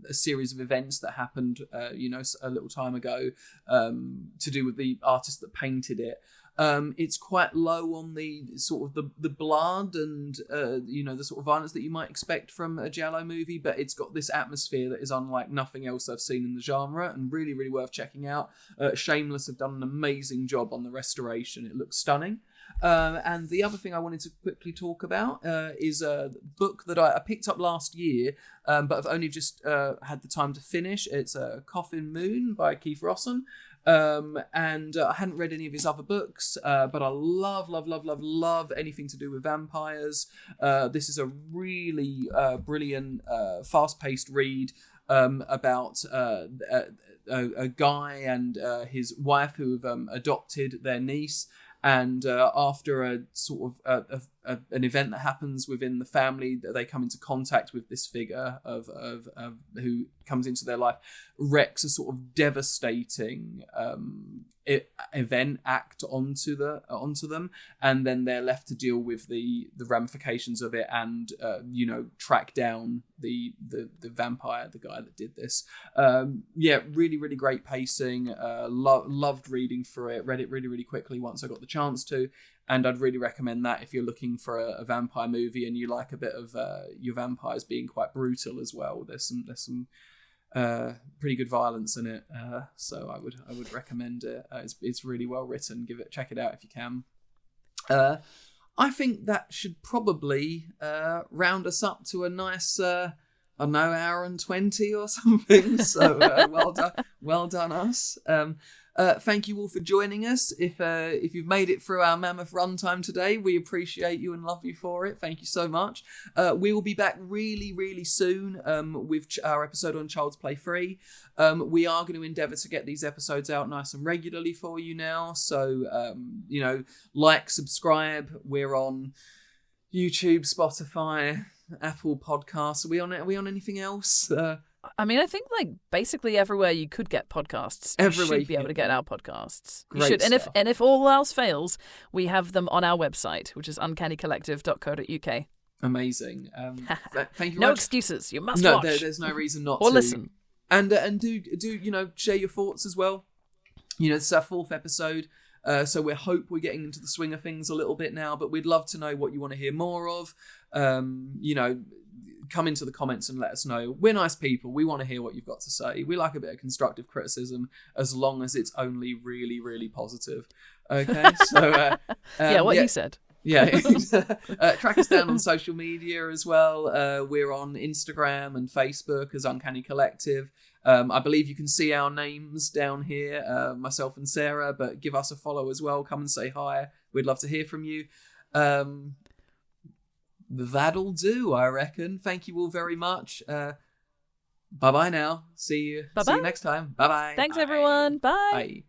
a series of events that happened, a little time ago, to do with the artist that painted it. It's quite low on the sort of the blood and the sort of violence that you might expect from a Giallo movie, but it's got this atmosphere that is unlike nothing else I've seen in the genre, and really, really worth checking out. Shameless have done an amazing job on the restoration. It looks stunning. And the other thing I wanted to quickly talk about is a book that I picked up last year, but I've only just had the time to finish. It's Coffin Moon by Keith Rosson. And I hadn't read any of his other books, but I love anything to do with vampires. This is a really brilliant, fast-paced read about a guy and his wife who have adopted their niece. And after a sort of an event that happens within the family, they come into contact with this figure of who comes into their life, wreaks a sort of devastating act onto them, and then they're left to deal with the ramifications of it, and track down the vampire, the guy that did this. Really great pacing. Loved reading through it. Read it really quickly once I got the chance to. And I'd really recommend that if you're looking for a vampire movie and you like a bit of your vampires being quite brutal as well. There's some pretty good violence in it, so I would recommend it. It's really well written. Check it out if you can. I think that should probably round us up to a nice hour and 20 or something. So well done us. Thank you all for joining us. If you've made it through our mammoth runtime today, we appreciate you and love you for it. Thank you so much. We will be back really soon with our episode on Child's Play 3. We are going to endeavour to get these episodes out nice and regularly for you now. So, like, subscribe. We're on YouTube, Spotify, Apple Podcasts. Are we on anything else? I think basically everywhere you could get podcasts, you should be able to get our podcasts. You should. And if all else fails, we have them on our website, which is uncannycollective.co.uk. Amazing. Thank you. No excuses. You must watch. No, there's no reason not or to. Or listen. And do share your thoughts as well. This is our 4th episode. So we hope we're getting into the swing of things a little bit now, but we'd love to know what you want to hear more of. Come into the comments and let us know. We're nice people. We want to hear what you've got to say. We like a bit of constructive criticism as long as it's only really positive. Okay? So you said. Yeah. Track us down on social media as well. We're on Instagram and Facebook as Uncanny Collective. I believe you can see our names down here, myself and Sarah, but give us a follow as well. Come and say hi. We'd love to hear from you. That'll do, I reckon. Thank you all very much. Bye-bye now. See you next time. Bye-bye. Thanks, everyone. Bye. Bye.